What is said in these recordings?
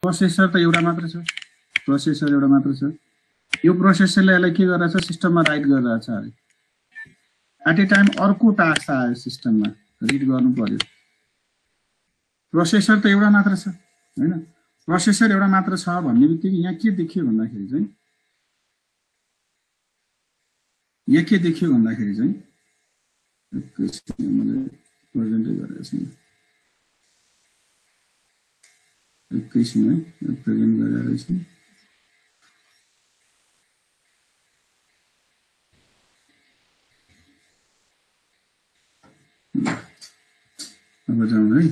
Processor त एउटा मात्र छ, प्रोसेसर एउटा मात्र छ। यो प्रोसेसरले यसलाई के गरिरहेछ, सिस्टममा राइट गरिरहेछ अरे। एट ए टाइम अर्को टास्क आयो सिस्टममा, रिड गर्नु पर्यो। प्रोसेसर त एउटा मात्र छ हैन, प्रोसेसर एउटा मात्र छ भन्ने बित्तिकै यहाँ के देखियो भन्दाखेरि चाहिँ, यहाँ के देखियो भन्दाखेरि चाहिँ मैले प्रेजेन्टै गरेको छु, एकैछिन है प्रेजेन्ट गरेर छु। अब जाउँ है,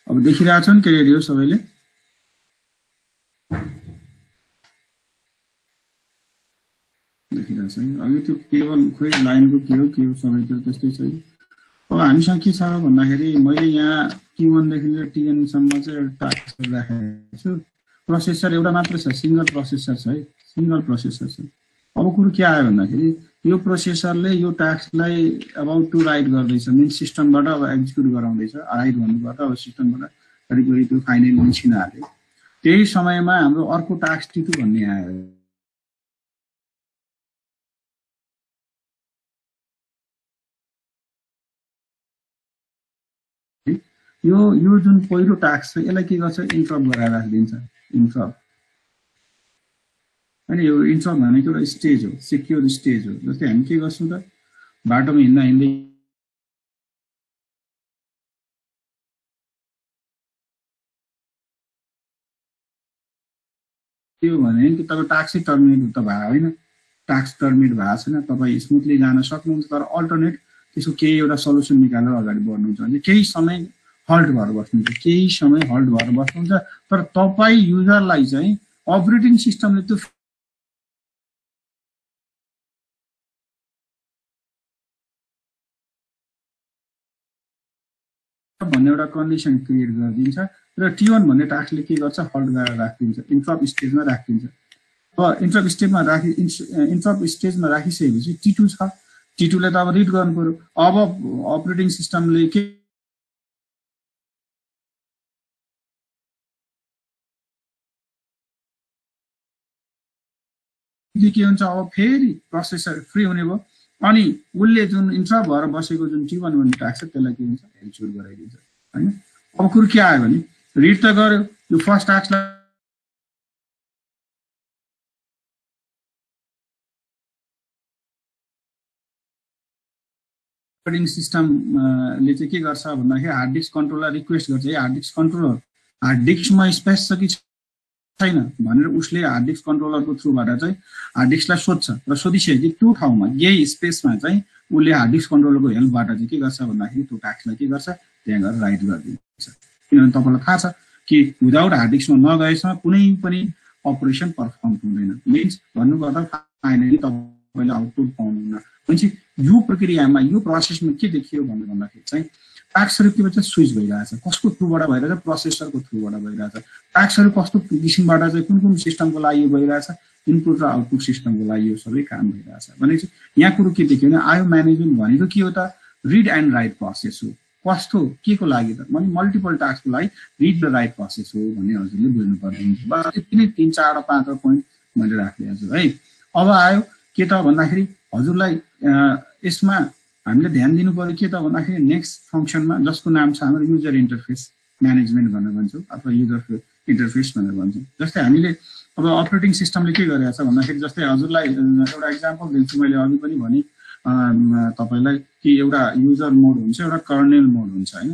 अब देखिरहेछ नि के रेडियो सबैले? देखिरहेछ है। अघि त्यो केबल खोइ लाइनको के हो सबैतिर त्यस्तै छ। अब हामीसँग के छ भन्दाखेरि मैले यहाँ T1 देखि लिएर TN सम्म चाहिँ एउटा टास्क राखेको छु। प्रोसेसर एउटा मात्र छ, सिंगल प्रोसेसर छ है, सिंगल प्रोसेसर छ। अब कुरो के आयो भन्दाखेरि यो प्रोसेसरले यो टास्कलाई अबाउट टु राइट गर्दैछ, मिन सिस्टमबाट अब एक्जिक्युट गराउँदैछ। राइट भन्नुपर्दा अब सिस्टमबाट करिब त्यो फाइनली निस्किन आयो। त्यही समयमा हाम्रो अर्को टास्क T2 भन्ने आयो। यो जुन पहिलो टास्क छ यसलाई के गर्छ, इन्टरप्ट गराएर राखिदिन्छ। इन्टरप्ट अनि यो इन्टरप्ट भनेको एउटा स्टेज हो, सिक्योर स्टेज हो। जस्तै हामी के गर्छौँ त, बाटोमा हिँड्दा हिँड्दै त्यो भने कि तपाईँ टाक्सै टर्मिनेट त भएको होइन, टास्क टर्मिनेट भएको छैन, तपाईँ स्मुथली जान सक्नुहुन्छ। तर अल्टरनेट त्यसको केही एउटा सल्युसन निकालेर अगाडि बढ्नुहुन्छ भने केही समय हल्ट भएर बस्नुहुन्छ, केही समय हल्ट भएर बस्नुहुन्छ। तर तपाईँ युजरलाई चाहिँ अपरेटिङ सिस्टमले त्यो भन्ने एउटा कन्डिसन क्रिएट गरिदिन्छ र T1 भन्ने टास्कले के गर्छ, हल्ट गरेर राखिदिन्छ, इन्टरप्ट स्टेजमा राखिदिन्छ। अब इन्टरप्ट स्टेजमा राखिसकेपछि T2 छ, T2ले त अब रिड गर्नु पर्यो। अब अपरेटिङ सिस्टमले के हुन्छ, अब फेरि प्रोसेसर फ्री हुने भयो। अनि उसले जुन इन्टरप्ट भएर बसेको जुन T1 भन्ने टास्क छ त्यसलाई के हुन्छ, एक्जिक्युट गराइदिन्छ हैन। अब कुरो के आयो भने रिड त गर्यो, यो फर्स्ट टास्कलाई अपरेटिङ सिस्टमले चाहिँ के गर्छ भन्दाखेरि हार्ड डिस्क कन्ट्रोलर रिक्वेस्ट गर्छ, हार्ड डिस्क कन्ट्रोलर हार्ड डिस्कमा स्पेस छ कि छैन भनेर उसले हार्ड डिस्क कन्ट्रोलरको थ्रुबाट चाहिँ हार्ड डिस्कलाई सोध्छ र सोधिसकेपछि त्यो ठाउँमा यही स्पेसमा चाहिँ उसले हार्ड डिस्क कन्ट्रोलरको हेल्पबाट चाहिँ के गर्छ भन्दाखेरि त्यो टास्कलाई के गर्छ, त्यहाँ गएर राइट गरिदिन्छ। किनभने तपाईँलाई थाहा छ कि विदाउट हार्ड डिस्कमा नगएसम्म कुनै पनि अपरेसन पर्फर्म हुँदैन। मिन्स भन्नुपर्दा फाइनली तपाईँले आउटपुट पाउनुहुन्न। भनेपछि यो प्रक्रियामा यो प्रोसेसमा के देखियो भन्दाखेरि चाहिँ टास्कहरू के भन्छ, स्विच भइरहेछ। कसको थ्रुबाट भइरहेछ, प्रोसेसरको थ्रुबाट भइरहेछ। टास्कहरू कस्तो किसिमबाट चाहिँ कुन सिस्टमको लागि भइरहेछ, इनपुट र आउटपुट सिस्टमको लागि यो सबै काम भइरहेछ। भनेपछि यहाँ कुरो के देखियो भने आयो म्यानेजमेन्ट भनेको के हो त, रिड एन्ड राइट प्रोसेस हो। कस्तो के को लागि त भने मल्टिपल टास्कको लागि रिड र राइट प्रोसेस हो भन्ने हजुरले बुझ्नु पर्ने हुन्छ। बस यति नै 3, 4 र 5 पोइन्ट मैले राखिदिएको छु है। अब आयो के त भन्दाखेरि हजुरलाई यसमा हामीले ध्यान दिनु पर्यो के त भन्दाखेरि नेक्स्ट फङ्सनमा जसको नाम छ हाम्रो युजर इन्टरफेस म्यानेजमेन्ट भनेर भन्छौँ अथवा युजर इन्टरफेस भनेर भन्छौँ। जस्तै हामीले अब अपरेटिङ सिस्टमले के गरेको छ भन्दाखेरि जस्तै हजुरलाई एउटा इक्जाम्पल दिन्छु मैले, अघि पनि भने तपाईँलाई कि एउटा युजर मोड हुन्छ, एउटा कर्नेल मोड हुन्छ हैन।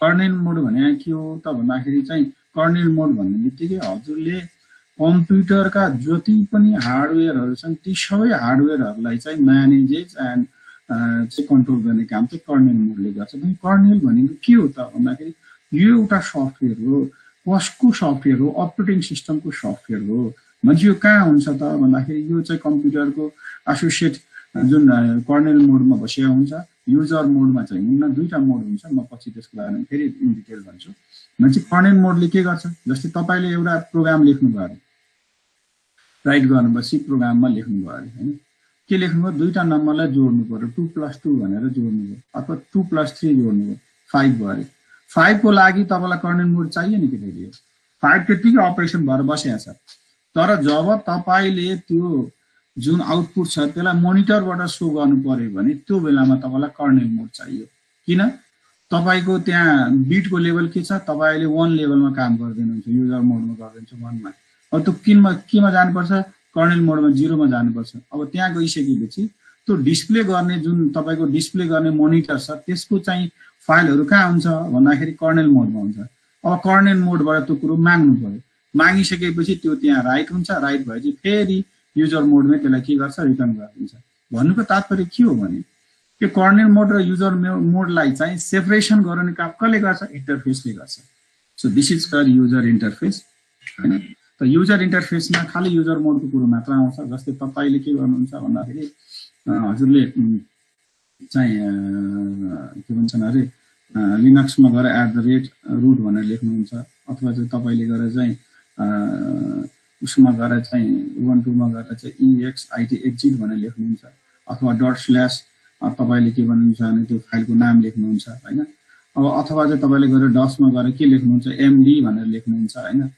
कर्नेल मोड भने के हो त भन्दाखेरि चाहिँ कर्नेल मोड भन्ने बित्तिकै हजुरले कम्प्युटरका जति पनि हार्डवेयरहरू छन् ती सबै हार्डवेयरहरूलाई चाहिँ म्यानेजेज एन्ड चाहिँ कन्ट्रोल गर्ने काम चाहिँ कर्नेल मोडले गर्छ। भने कर्नेल भनेको के हो त भन्दाखेरि यो एउटा सफ्टवेयर हो। कसको सफ्टवेयर हो, अपरेटिङ सिस्टमको सफ्टवेयर हो। मान्छे यो कहाँ हुन्छ त भन्दाखेरि यो चाहिँ कम्प्युटरको एसोसिएट जुन कर्नेल मोडमा बसेको हुन्छ, युजर मोडमा चाहिँ हुन्न, दुईटा मोड हुन्छ। म पछि त्यसको बारेमा फेरि इन डिटेल भन्छु। मान्छे कर्नेल मोडले के गर्छ, जस्तै तपाईँले एउटा प्रोग्राम लेख्नुभयो अरे, राइट गर्नुभयो, सी प्रोग्राममा लेख्नुभयो अरे हैन, के लेख्नुभयो, दुईटा नम्बरलाई जोड्नु पर्यो, 2 + 2 भनेर जोड्नुभयो, अथवा 2 + 3 जोड्नुभयो, 5 भयो अरे। 5 को लागि तपाईलाई कर्नेल मोड चाहियो नि केटाले 5 त्यतिकै अपरेसन भएर बसेको छ तर जब तपाईले त्यो जुन आउटपुट छ त्यसलाई मोनिटरबाट सो गर्नु पर्यो भने त्यो बेलामा तपाईलाई कर्नेल मोड चाहियो किन तपाईको त्यहाँ बिटको लेभल के छ तपाईले 1 लेभलमा काम गर्दैनुहुन्छ युजर मोडमा गर्दैनुहुन्छ 1 मा अब त्यो केमा जानुपर्छ कर्नेल मोडमा 0 मा जानुपर्छ अब त्यहाँ गइसकेपछि त्यो डिस्प्ले गर्ने जुन तपाईको डिस्प्ले गर्ने मोनिटर छ त्यसको चाहिँ फाइलहरु कहाँ हुन्छ भन्दाखेरि कर्नेल मोडमा हुन्छ अब कर्नेल मोडबाट त्यो कुरो माग्नु पर्यो मागिसकेपछि त्यो त्यहाँ राइट हुन्छ राइट भएपछि फेरि युजर मोडमै त्यसलाई के गर्छ रिटर्न गरिदिन्छ भन्नुको तात्पर्य के हो भने त्यो कर्नेल मोड र युजर मोडलाई चाहिँ सेपरेसन गर्ने काम कसले गर्छ इन्टरफेसले गर्छ so this is called user interface हैन त युजर इन्टरफेसमा खाली युजर मोडको कुरो मात्र आउँछ जस्तै तपाईले के गर्नुहुन्छ भन्दाखेरि हजुरले चाहिँ के भन्छन् अरे लिनक्समा गएर @root भनेर लेख्नुहुन्छ अथवा चाहिँ तपाईले गएर चाहिँ उसमा गएर चाहिँ ubuntu-मा गएर चाहिँ exit भनेर लेख्नुहुन्छ अथवा // तपाईले के भन्नुहुन्छ भने त्यो फाइलको नाम लेख्नुहुन्छ हैन अब अथवा चाहिँ तपाईले गएर DOS-मा गएर के लेख्नुहुन्छ md भनेर लेख्नुहुन्छ हैन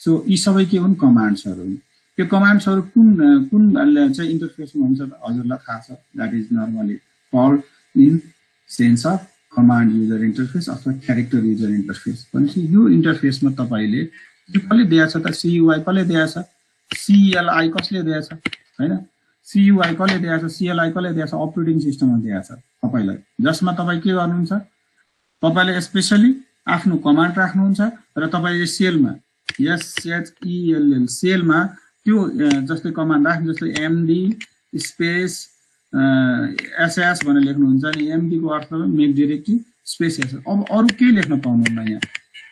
सो यी सबै के हुन् कमान्ड्सहरु हुन् त्यो कमान्ड्सहरु कुन चाहिँ इन्टरफेसमा हुन्छ त हजुरलाई थाहा छ that is normally called in sense of command user interface अथवा क्यारेक्टर युजर इन्टरफेस भनेपछि यो इन्टरफेसमा तपाईले कसले दिएको छ त CUI कसले दिएको छ CLI कसले दिएको छ हैन CUI कसले दिएको छ CLI कसले दिएको छ अपरेटिङ सिस्टममा दिएको छ तपाईलाई जसमा तपाई के गर्नुहुन्छ तपाईले स्पेशली आफ्नो कमान्ड राख्नुहुन्छ र तपाईले सेलमा SHELL सेलमा त्यो जस्तै कमान्ड राख्नु जस्तै md स्पेस ss भनेर लेख्नुहुन्छ नि md को अर्थ हो मेक डाइरेक्टरी स्पेस ss अब अरु के लेख्न पाउनुहुन्न यहाँ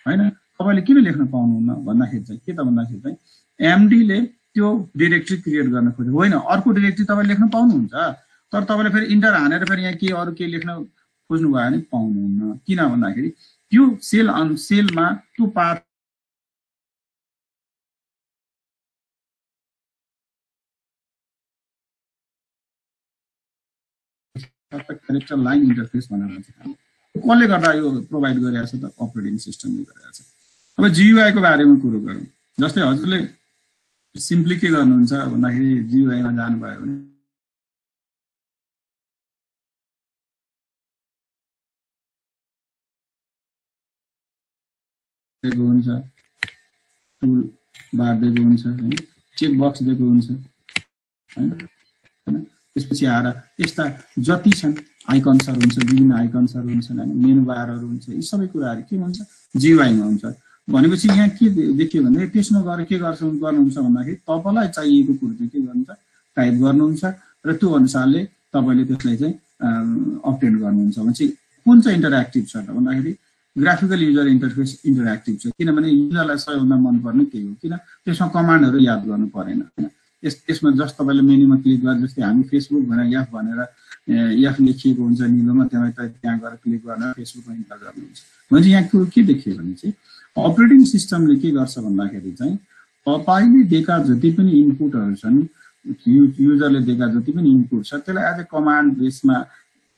हैन तपाईले किन लेख्न पाउनुहुन्न भन्दाखेरि चाहिँ के त भन्दाखेरि चाहिँ md ले त्यो डाइरेक्टरी क्रिएट गर्न खोज्यो होइन अर्को डाइरेक्टरी तपाईले लेख्न पाउनुहुन्छ तर तपाईले फेरि इन्टर हानेर फेरि यहाँ के अरु के लेख्न खोज्नु भयो भने पाउनुहुन्न किन भन्दाखेरि त्यो सेलमा त्यो पाथ क्यारेक्टर लाइन इन्टरफेस भनेर भन्छ कसले गर्दा यो प्रोवाइड गरिरहेछ त अपरेटिङ सिस्टमले गरिरहेछ अब GUI को बारेमा कुरो गरौँ जस्तै हजुरले सिम्पली के गर्नुहुन्छ भन्दाखेरि GUI मा जानु भयो भने दिएको हुन्छ टुल बार दिएको हुन्छ हैन चेक बक्स दिएको हुन्छ हैन त्यसपछि आएर यस्ता जति छन् आइकन्सहरु हुन्छ विभिन्न आइकन्सहरु हुन्छन् हैन मेनु बारहरु हुन्छ यी सबै कुराहरु के हुन्छ GUI मा हुन्छ भनेपछि यहाँ के देखियो भने त्यसमा गएर के गर्नुहुन्छ भन्दाखेरि तपाईलाई चाहिएको कुरो चाहिँ के गर्नुहुन्छ टाइप गर्नुहुन्छ र त्यो अनुसारले तपाईले त्यसलाई चाहिँ अपडेट गर्नुहुन्छ भनेपछि कुन चाहिँ इन्टरएक्टिभ छ त भन्दाखेरि ग्राफिकल युजर इन्टरफेस इन्टरएक्टिभ छ किनभने युजरलाई सबैभन्दा मन पर्ने त्यही हो किन त्यसमा कमान्डहरु याद गर्नु परेन हैन यसमा जस्ट तपाईले मेनुमा क्लिक गरेर जस्तै हामी फेसबुक भनेर f भनेर f लेखिएको हुन्छ निलोमा त्यहाँ गएर क्लिक गरेर फेसबुकमा इन्टर गर्नुहुन्छ भने यहाँ के देखियो भने चाहिँ अपरेटिङ सिस्टमले के गर्छ भन्दाखेरि चाहिँ तपाईले दिएका जति पनि इनपुटहरु छन् युजरले दिएका जति पनि इनपुट छ त्यसलाई एज अ कमान्ड बेसमा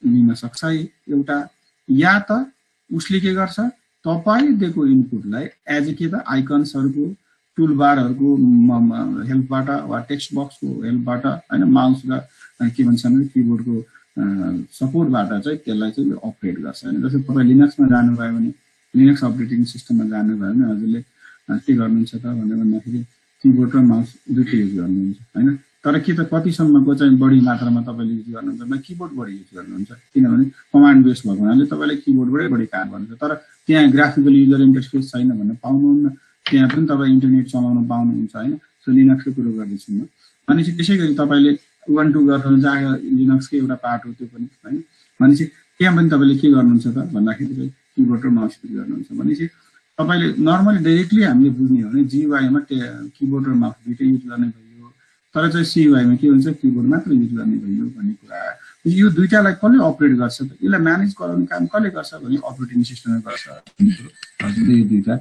लिन सक्छ एउटा या त उसले के गर्छ तपाईले दिएको इनपुटलाई एज के त आइकन्सहरुको टुलबारहरुको हेल्पबाट वा टेक्स्ट बक्सको हेल्पबाट हैन माउस र के भन्छन् किबोर्डको सपोर्टबाट चाहिँ त्यसलाई चाहिँ अपडेट गर्छ हैन जस्तै तपाई लिनक्समा जानुभयो भने लिनक्स अपरेटिङ सिस्टममा जानुभयो भने हजुरले के गर्नुहुन्छ त भन्दाखेरि किबोर्ड र माउस दुईटै युज गर्नुहुन्छ हैन तर के त कतिसम्मको चाहिँ बढी मात्रामा तपाईले युज गर्नुहुन्छ भने किबोर्ड बढी युज गर्नुहुन्छ किनभने कमान्ड बेस भएको हुनाले तपाईले किबोर्डबाटै बढी काम गर्नुहुन्छ तर त्यहाँ ग्राफिकल युजर इन्टरफेस छैन भन्ने पाउनुहुन्न त्यहाँ पनि तपाई इन्टरनेट चलाउन पाउनुहुन्छ हैन सो लिनक्सको कुरा गर्दैछु म भनेपछि त्यसैगरी तपाईले ubuntu गर्नुहुन्छ जहाँ लिनक्सकै एउटा पार्ट हो त्यो पनि हैन भनेपछि त्यहाँ पनि तपाईले के गर्नुहुन्छ त भन्दाखेरि चाहिँ किबोर्ड र माउस युज गर्नुहुन्छ भनेपछि तपाईले नर्मली डाइरेक्टली हामीले बुझ्ने हो भने GUI मा किबोर्ड र माउस दुईटै युज गर्ने भयो तर चाहिँ CUI मा के हुन्छ किबोर्ड मात्र युज गर्ने भयो भन्ने कुरा यो दुईटालाई कसले अपरेट गर्छ त यसलाई म्यानेज गराउने काम कसले गर्छ भने अपरेटिङ सिस्टमले गर्छ हजुरले यो दुईटा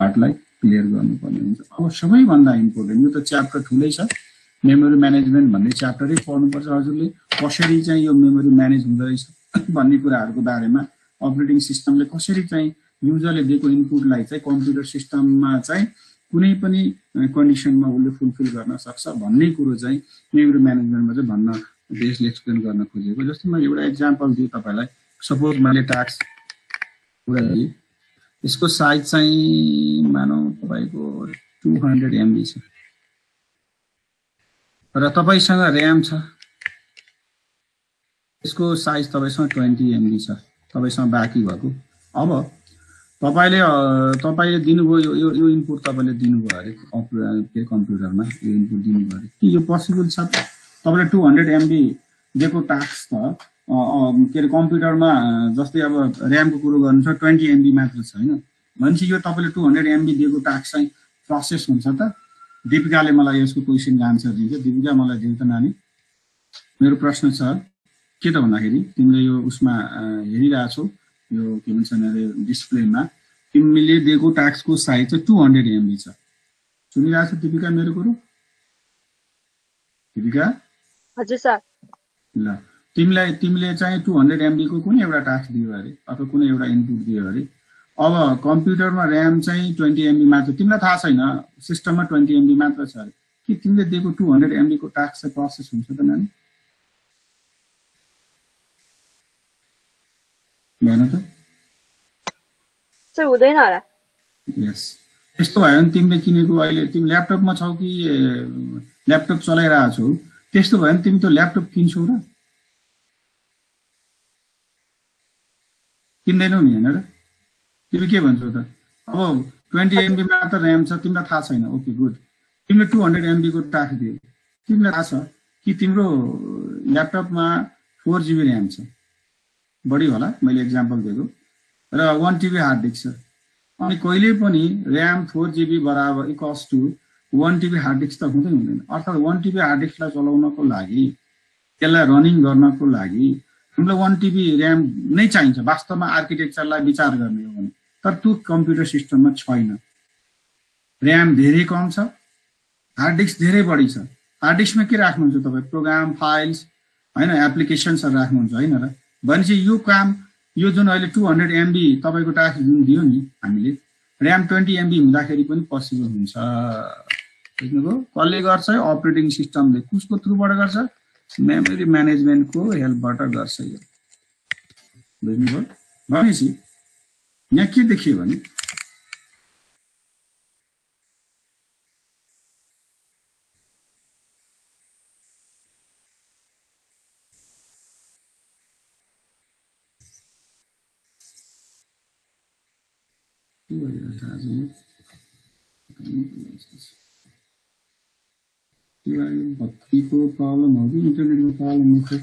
पार्टलाई क्लियर गर्नुपर्ने हुन्छ अब सबैभन्दा इम्पोर्टेन्ट यो त च्याप्टर ठुलै छ मेमोरी म्यानेजमेन्ट भन्ने च्याप्टरै पढ्नुपर्छ हजुरले कसरी चाहिँ यो मेमोरी म्यानेज हुँदै रहेछ भन्ने कुराहरुको बारेमा अपरेटिङ सिस्टमले कसरी चाहिँ युजरले दिएको इनपुटलाई चाहिँ कम्प्युटर सिस्टममा चाहिँ कुनै पनि कन्डिसनमा उसले फुलफिल गर्न सक्छ भन्ने कुरो चाहिँ मेमोरी म्यानेजमेन्टमा चाहिँ भन्न त्यसले एक्सप्लेन गर्न खोजेको। जस्तै मैले एउटा इक्जाम्पल दिएँ तपाईँलाई। सपोज मैले टास्क कुरा दिएँ, यसको साइज चाहिँ मानौँ तपाईँको 200 MB छ र तपाईँसँग ऱ्याम छ, यसको साइज तपाईँसँग 20 MB छ तपाईँसँग बाँकी भएको। अब तपाईँले दिनुभयो यो इनपुट तपाईँले दिनुभयो अरे के कम्प्युटरमा यो इनपुट दिनुभयो अरे कि यो पोसिबल छ त? तपाईँले 200 MB दिएको टास्क त के अरे कम्प्युटरमा जस्तै अब ऱ्यामको कुरो गर्नु छ 20 MB मात्र छ होइन भनेपछि यो तपाईँले 200 MB दिएको टास्क चाहिँ प्रोसेस हुन्छ त? दिपिकाले मलाई यसको क्वेसनको आन्सर दिन्छ। दिपिका मलाई दिनु त नानी। मेरो प्रश्न छ के त भन्दाखेरि तिमीले यो उसमा हेरिरहेछौ यो के भन्छ अरे डिस्प्लेमा तिमीले दिएको टास्कको साइज चाहिँ 200 MB छ। सुनिरहेछौ दिपिका मेरो कुरो? दिपिका? हजुर सर। ल तिमीले चाहिँ 200 MB को कुनै एउटा टास्क दियो अरे अथवा कुनै एउटा इनपुट दियो अरे। अब कम्प्युटरमा ऱ्याम चाहिँ 20 MB मात्र, तिमीलाई थाहा छैन सिस्टममा 20 MB मात्र छ अरे कि तिमीले दिएको 200 MB को टास्क चाहिँ प्रोसेस हुन्छ त नानी? भन त। सर हुँदैन होला। यस, त्यस्तो भयो भने तिमीले किनेको अहिले तिमी ल्यापटपमा छौ कि ल्यापटप चलाइरहेछौ, त्यस्तो भयो भने तिमी त ल्यापटप किन्छौ र किन्दैनौ नि हैन र? तिमी के भन्छौ त? अब 20 MB मात्र ऱ्याम छ तिमीलाई थाहा छैन, ओके गुड। तिमीले 200 MB को टास्क दियो, तिमीलाई थाहा छ कि तिम्रो ल्यापटपमा 4 GB ऱ्याम छ, बढी होला मैले एक्जाम्पल दिएको, र 1 TB हार्ड डिस्क छ। अनि कहिले पनि ऱ्याम 4 GB बराबर equals to 1 TB hard disk त हुँदैन। अर्थात् 1 TB हार्ड डिस्कलाई चलाउनको लागि त्यसलाई रनिङ गर्नको लागि हामीलाई 1 TB ऱ्याम नै चाहिन्छ वास्तवमा आर्किटेक्चरलाई विचार गर्ने हो भने। तर त्यो कम्प्युटर सिस्टममा छैन। ऱ्याम धेरै कम छ, हार्ड डिस्क धेरै बढी छ। हार्ड डिस्कमा के राख्नुहुन्छ तपाईँ? प्रोग्राम, फाइल्स होइन, एप्लिकेसन्सहरू राख्नुहुन्छ होइन र? भनेपछि यो काम यो जुन अहिले 200 MB तपाईँको टास्क जुन दियो नि हामीले, ऱ्याम 20 MB हुँदाखेरि पनि पोसिबल हुन्छ। बुझ्नुभयो? कसले गर्छ? अपरेटिङ सिस्टमले। कसको थ्रुबाट गर्छ? मेमोरी म्यानेजमेन्टको हेल्पबाट गर्छ यो। बुझ्नुभयो? भनेपछि यहाँ के देखियो भने बत्तीको प्रब्लम हो कि इन्टरनेटको प्रब्लम हो?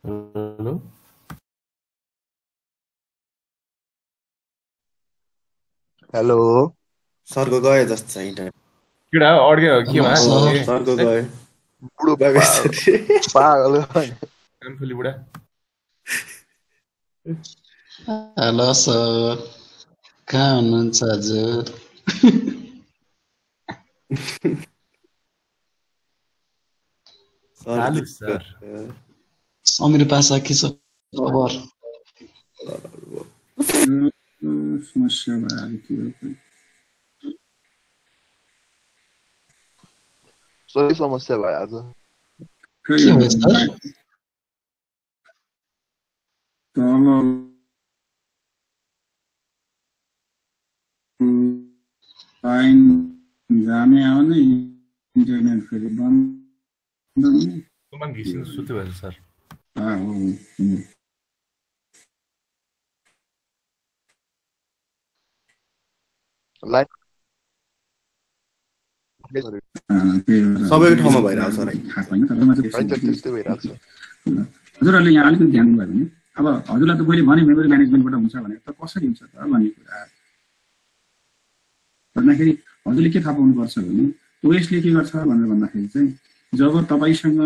हेलो हेलो सरको गयो जस्तो छ इन्टरनेट। किडा अड्क्यो के भयो? सरको गयो बुढो पागल कानफुली बुढा। हेलो सर, कहाँ हुनुहुन्छ हजुर? सर समीर पासा के छ खबर? समस्या भयो के हो खै। सही समस्या भयो आज। खै के भएछ सर? तल लाइन जाने आउने इन्टरनेट फेरि बन्द हुने। सुमन घिसिङ सुत्यो भएछ सर। हो लाइन सबैको ठाउँमा भइरहेको छ है। त्यस्तै भइरहेको छ। हजुरहरूले यहाँ अलिकति ध्यान दिनुभयो भने अब हजुरलाई त मैले भने मेमोरी म्यानेजमेन्टबाट हुन्छ भने त कसरी हुन्छ त भन्ने कुरा भन्दाखेरि हजुरले के थाहा पाउनुपर्छ भने ओएसले के गर्छ भनेर भन्दाखेरि चाहिँ जब तपाईँसँग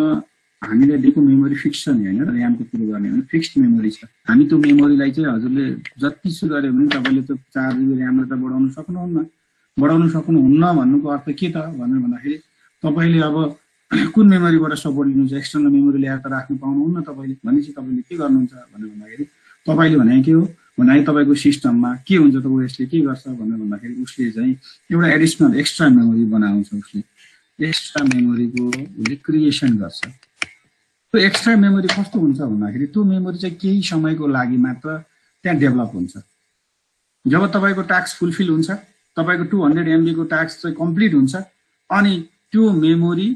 हामीले दिएको मेमोरी फिक्स छ नि होइन ऱ्यामको कुरो गर्ने भने फिक्स्ड मेमोरी छ। हामी त्यो मेमोरीलाई चाहिँ हजुरले जतिसु गऱ्यो भने तपाईँले त्यो 4 GB ऱ्यामलाई त बढाउन सक्नुहुन्न भन्नुको अर्थ के त भनेर भन्दाखेरि तपाईँले अब कुन मेमोरीबाट सपोर्ट लिनुहुन्छ एक्सटर्नल मेमोरी ल्याएर त राख्नु पाउनुहुन्न तपाईँले भनेपछि तपाईँले के गर्नुहुन्छ भनेर भन्दाखेरि तपाईँले भने के हो भने तपाईँको सिस्टममा के हुन्छ त ओएसले के गर्छ भनेर भन्दाखेरि उसले चाहिँ एउटा एडिसनल एक्स्ट्रा मेमोरी बनाउँछ। उसले एक्स्ट्रा मेमोरीको उसले क्रिएसन गर्छ। त्यो एक्स्ट्रा मेमोरी कस्तो हुन्छ भन्दाखेरि त्यो मेमोरी चाहिँ केही समयको लागि मात्र त्यहाँ डेभलप हुन्छ। जब तपाईँको टास्क फुलफिल हुन्छ तपाईँको 200 MB को टास्क चाहिँ कम्प्लिट हुन्छ अनि त्यो मेमोरी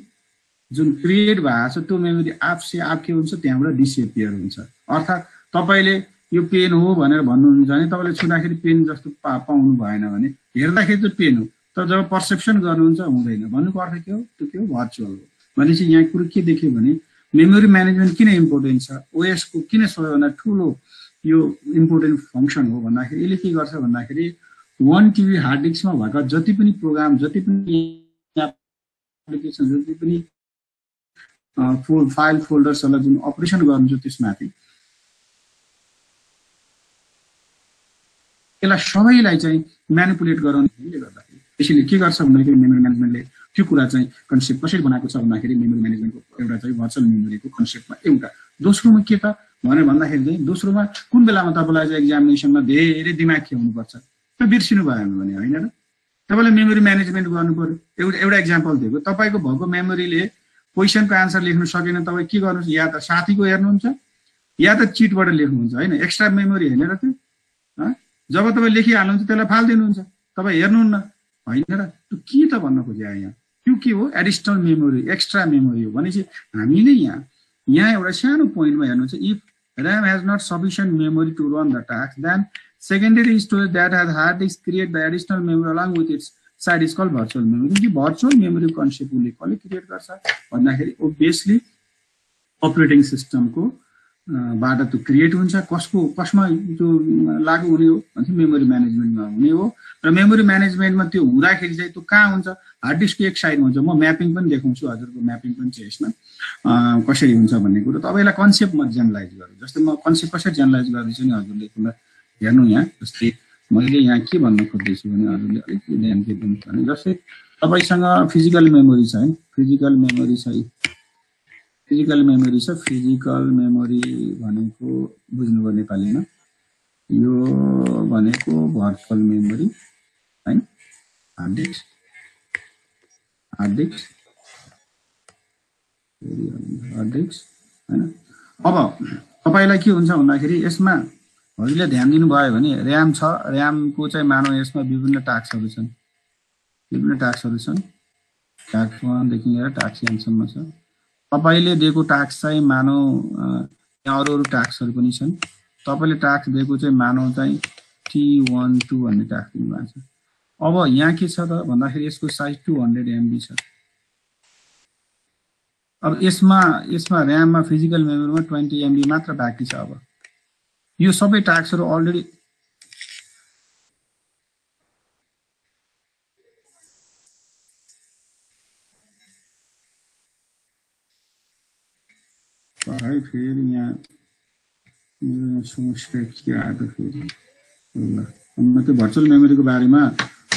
जुन क्रिएट भएको छ त्यो मेमोरी आफसे आफ के हुन्छ त्यहाँबाट डिसएपियर हुन्छ। अर्थात् तपाईँले यो पेन हो भनेर भन्नुहुन्छ भने तपाईँले छुँदाखेरि पेन जस्तो पाउनु भएन भने हेर्दाखेरि चाहिँ पेन हो तर जब पर्सेप्सन गर्नुहुन्छ हुँदैन। भन्नुको अर्थ के हो त्यो के हो भर्चुअल हो। भनेपछि यहाँ कुरो के देख्यो भने मेमोरी म्यानेजमेन्ट किन इम्पोर्टेन्ट छ ओएसको किन सबैभन्दा ठुलो यो इम्पोर्टेन्ट फङ्सन हो भन्दाखेरि यसले के गर्छ भन्दाखेरि 1 TB हार्ड डिस्कमा भएका जति पनि प्रोग्राम जति पनि एप्लिकेसन जति पनि फाइल फोल्डर्सहरूलाई जुन अपरेसन गर्नुहुन्छ त्यसमाथि यसलाई सबैलाई चाहिँ म्यानिपुलेट गराउनेले गर्दाखेरि त्यसैले के गर्छ भन्दाखेरि मेमोरी म्यानेजमेन्टले त्यो कुरा चाहिँ कन्सेप्ट कसरी बनाएको छ भन्दाखेरि मेमोरी म्यानेजमेन्टको एउटा चाहिँ भर्चुअल मेमोरीको कन्सेप्टमा एउटा दोस्रोमा के त भनेर भन्दाखेरि चाहिँ दोस्रोमा कुन बेलामा तपाईँलाई चाहिँ एक्जामिनेसनमा धेरै दिमाग खेल्नुपर्छ त बिर्सिनु भयो भने होइन र तपाईँले मेमोरी म्यानेजमेन्ट गर्नु पर्यो। एउटा एक्जाम्पल दिएको तपाईँको भएको मेमोरीले क्वेसनको आन्सर लेख्नु सकेन तपाईँ के गर्नुहुन्छ या त साथीको हेर्नुहुन्छ या त चिटबाट लेख्नुहुन्छ होइन एक्स्ट्रा मेमोरी होइन र त्यो जब तपाईँ लेखिहाल्नुहुन्छ त्यसलाई फालिदिनुहुन्छ तपाईँ हेर्नुहुन्न होइन र त्यो के त भन्न खोजे यहाँ त्यो के हो एडिसनल मेमोरी एक्स्ट्रा मेमोरी हो भनेपछि हामीले यहाँ एउटा सानो पोइन्टमा हेर्नुहुन्छ if RAM has not sufficient memory to run the task then secondary storage that has hard disk create the additional memory along with its side is called virtual memory। कि virtual memory concept उसले कसले create गर्छ भन्दाखेरि obviously operating सिस्टमको बाट त्यो create हुन्छ कसमा त्यो लागू हुने हो भने मेमोरी म्यानेजमेन्टमा हुने हो र मेमोरी म्यानेजमेन्टमा त्यो हुँदाखेरि चाहिँ त्यो कहाँ हुन्छ हार्ड डिस्कको एक साइडमा हुन्छ। म म्यापिङ पनि देखाउँछु हजुरको म्यापिङ पनि चाहिँ यसमा कसरी हुन्छ भन्ने कुरो तपाईँलाई कन्सेप्ट म जेनलाइज गर्छु। जस्तै म कन्सेप्ट कसरी जेनलाइज गर्दैछु नि हजुरले एकपल्ट हेर्नु यहाँ जस्तै मैले यहाँ के भन्न खोज्दैछु भने हजुरले अलिकति ध्यान दिनु भने जस्तै तपाईँसँग फिजिकल मेमोरी छ है फिजिकल मेमोरी छ फिजिकल मेमोरी भनेको बुझ्नुभयो नेपालीमा यो भनेको भर्चुअल मेमोरी हैन हार्ड डिस्क हैन। अब तपाईलाई के हुन्छ भन्दाखेरि यसमा हजुरले ध्यान दिनुभयो भने र्याम छ र्यामको चाहिँ मानव यसमा विभिन्न टास्कहरू छन् टास्क 1 देखि लिएर टास्क n सम्म छ। तपाईले दिएको टास्क चाहिँ मानव यहाँ अरू टास्कहरू पनि छन्। तपाईले टास्क दिएको चाहिँ मानव चाहिँ T12 भन्ने टास्क दिनुभएको छ। अब यहाँ के छ त भन्दाखेरि यसको साइज 200 MB छ। अब यसमा र्याममा फिजिकल मेमोरीमा 20 MB मात्र बाँकी छ। अब यो सबै टास्कहरू अलरेडी फेरि यहाँ समस्या के आएको फेरि म त्यो भर्चुअल मेमोरीको बारेमा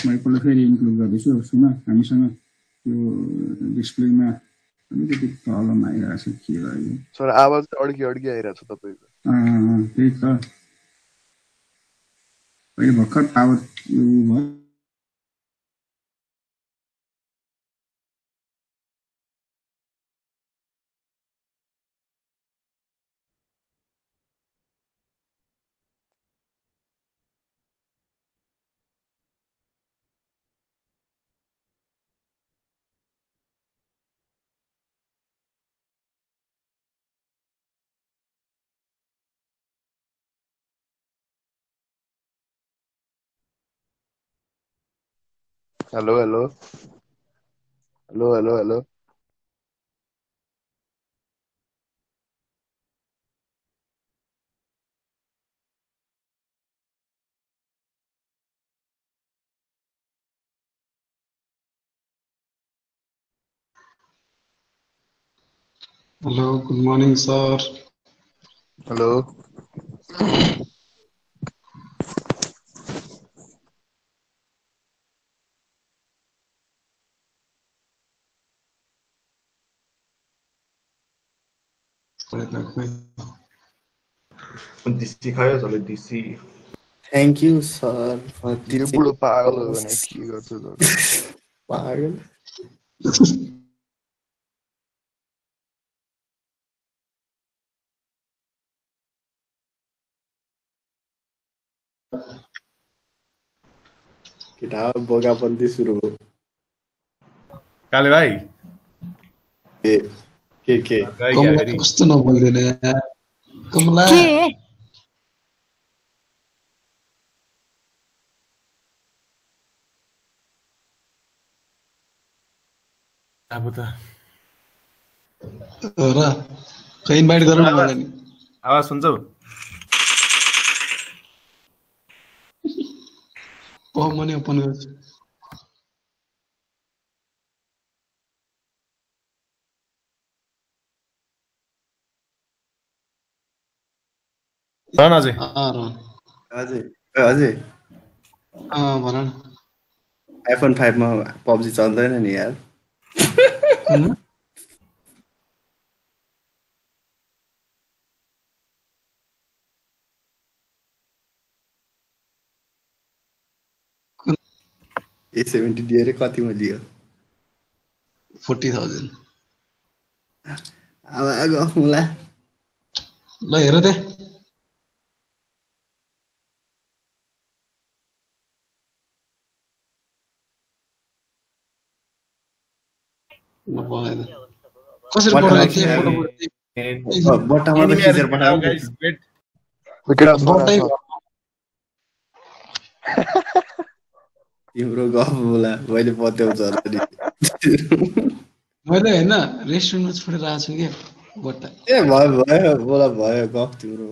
म एकपल्ट फेरि इन्क्लुड गर्दैछु। सुन हामीसँग यो डिस्प्लेमा अलिकति प्रब्लम आइरहेको छ के भयो सर आवाज अड्की आइरहेको छ तपाईको। त्यही त अहिले भर्खर पावर भयो। Hello hello hello hello hello hello good morning sir. Hello डिसी खायो चलो डिसी थ्याङ्क यू सर फर यो टिचिङ बुढो पागल हो भने के गर्छ त पागल केटा बोगापन्थी सुरु हो। काले भाइ ए के गयो क्या कमला फेरि त कस्तो नबोल्दैन यार। कमला अब त हो र खै इन्भाइट गरौँ न मलाई नि। आवाज सुन्छौ म नि ओपन गर्छु। भन अझै र अझै अझै भन न आइफोन 5 मा पब्जी चल्दैन नि यार। कुनमा A70 दिएर कतिमा लियो 40,000 अब गफौँला। ल हेर त कसरी बट्टामा पठाउने के खिचेर फोटो बट्टामा त खिचेर पठाउनु नि। गाइस वेट केटा बट्टै तिम्रो गफ बोला मैले पत्याउँछ होला नि। मैले होइन रेस्टुरेन्टमा छोडेर आएको छु क्या बट्टा। ए भयो भयो बोला भयो गफ तिम्रो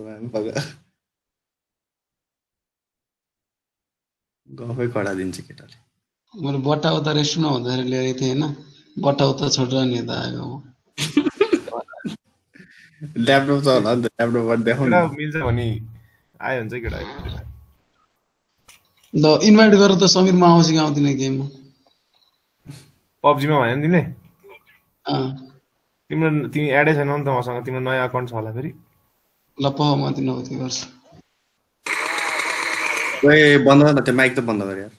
गफै कडा दिन्छ केटाले। मैले बट्टा उता रेस्टुरेन्टमा हुँदाखेरि ल्याएको थिएँ होइन बट्टा उता छोडेर नि यता आएको म। ल्यापटप छ होला नि त ल्यापटपबाट देखाउनु केटा मिल्छ भने आयो हुन्छ केटा ल इन्भाइट गरेर त समीर म आउँछु कि आउँदिनँ गेममा। पब्जीमा भएन तिमीले अँ, तिमी एडै छैन नि त मसँग तिम्रो नयाँ अकाउन्ट छ होला फेरि ल म माथि नभए गर्छु। ए बन्द गर न त्यो माइक त बन्द गर यार।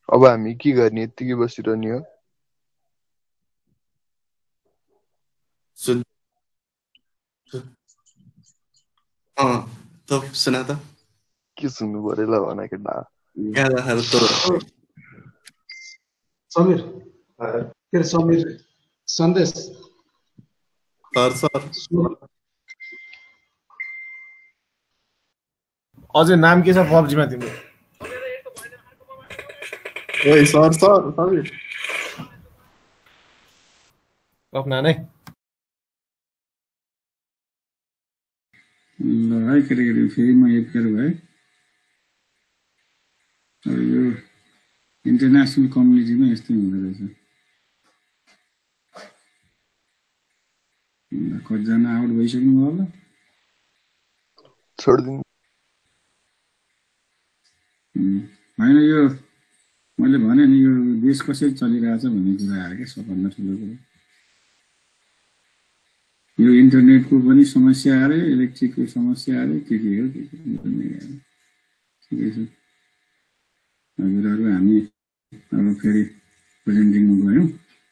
अब हामी के गर्ने यत्तिकै बसिरहने हो सुन त सुना त के सुन्नु पर्यो ल भन केटा गाजा खाएर त समीर के अरे समीर सन्देश सर सर अझै नाम के छ पब्जीमा तिम्रो ओइ सर सर समीर अपना नै ल है केटाकेटी फेरि म एडकर भएँ। अब यो इन्टरनेसनल कम्युनिटीमा यस्तै हुँदो रहेछ। कतिजना आउट भइसक्नु भयो होला। छोडिदिनु होइन यो मैले भने नि यो देश कसरी चलिरहेछ भन्ने कुरा आयो क्या सबभन्दा ठुलो कुरो। यो इन्टरनेटको पनि समस्या अरे, इलेक्ट्रिकको समस्या अरे, के हो ठिकै छ। हजुरहरू हामी अब फेरि प्रेजेन्टिङमा गयौँ।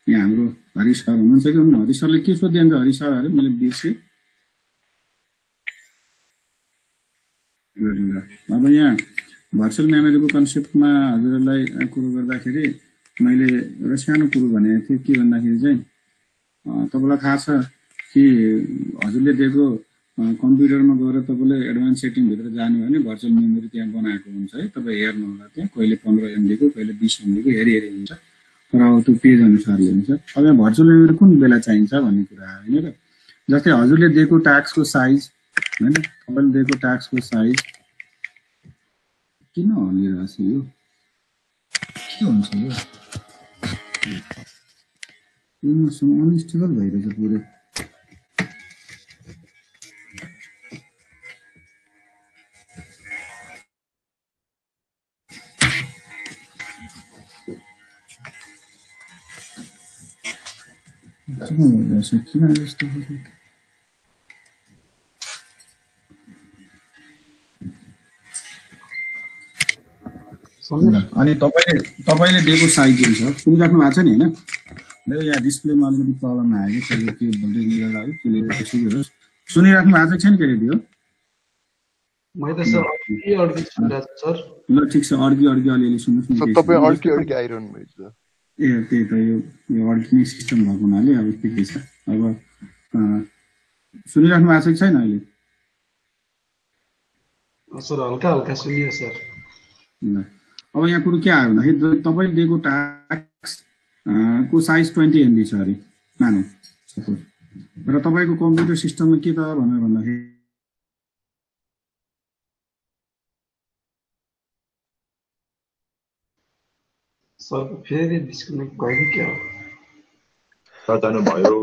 यहाँ हाम्रो हरि सर हुनुहुन्छ कि हरि सरले के सोधिन्छ? हरि सर अरे मैले बिर्सेँ। अब यहाँ भर्चुअल मेमोरीको कन्सेप्टमा हजुरहरूलाई कुरो गर्दाखेरि मैले एउटा सानो कुरो भनेको थिएँ के भन्दाखेरि चाहिँ तपाईँलाई थाहा छ कि हजुरले दिएको कम्प्युटरमा गएर तपाईँले एडभान्स सेटिङभित्र जानु भने भर्चुअल मेमोरी त्यहाँ बनाएको हुन्छ है। तपाईँ हेर्नुहोला त्यहाँ कहिले 15 MB को कहिले 20 MB को हेरी हुन्छ, तर अब त्यो पेज अनुसारले हुन्छ। अब यहाँ भर्चुअल मेमोरी कुन बेला चाहिन्छ भन्ने कुरा होइन र। जस्तै हजुरले दिएको टास्कको साइज होइन, तपाईँले दिएको टास्कको साइज किन हनिरहेछ यो? के हुन्छ यो? अनस्टेबल भइरहेछ पुरै। किन यस्तो अनि तपाईँले दिएको साइज जुन छ सुनिराख्नु भएको छ नि होइन? मेरो यहाँ डिस्प्लेमा अलिकति प्रब्लम आयो कि के भोल्टेज लिएर आयो त्यसले होस्। सुनिराख्नु भएको छैन के रेडियो? ल ठिक छ, अड्की अलिअलि सुन्नुहोस् न। तपाईँ अड्की आइरहनु भएछ। ए त्यही त यो अड्किने सिस्टम भएको हुनाले अब ठिकै छ। अब सुनिराख्नु भएको छ कि छैन अहिले? सर हल्का हल्का सुनियो सर। ल अब यहाँ कुरो के आयो भन्दाखेरि तपाईँले दिएको टास्क को साइज 20 MB छ अरे मानौँ सपोज, र तपाईँको कम्प्युटर सिस्टममा के त भनेर भन्दाखेरि सर फेरि डिस्कनेक्ट भयो कि क्या हो? सर जानु भयो।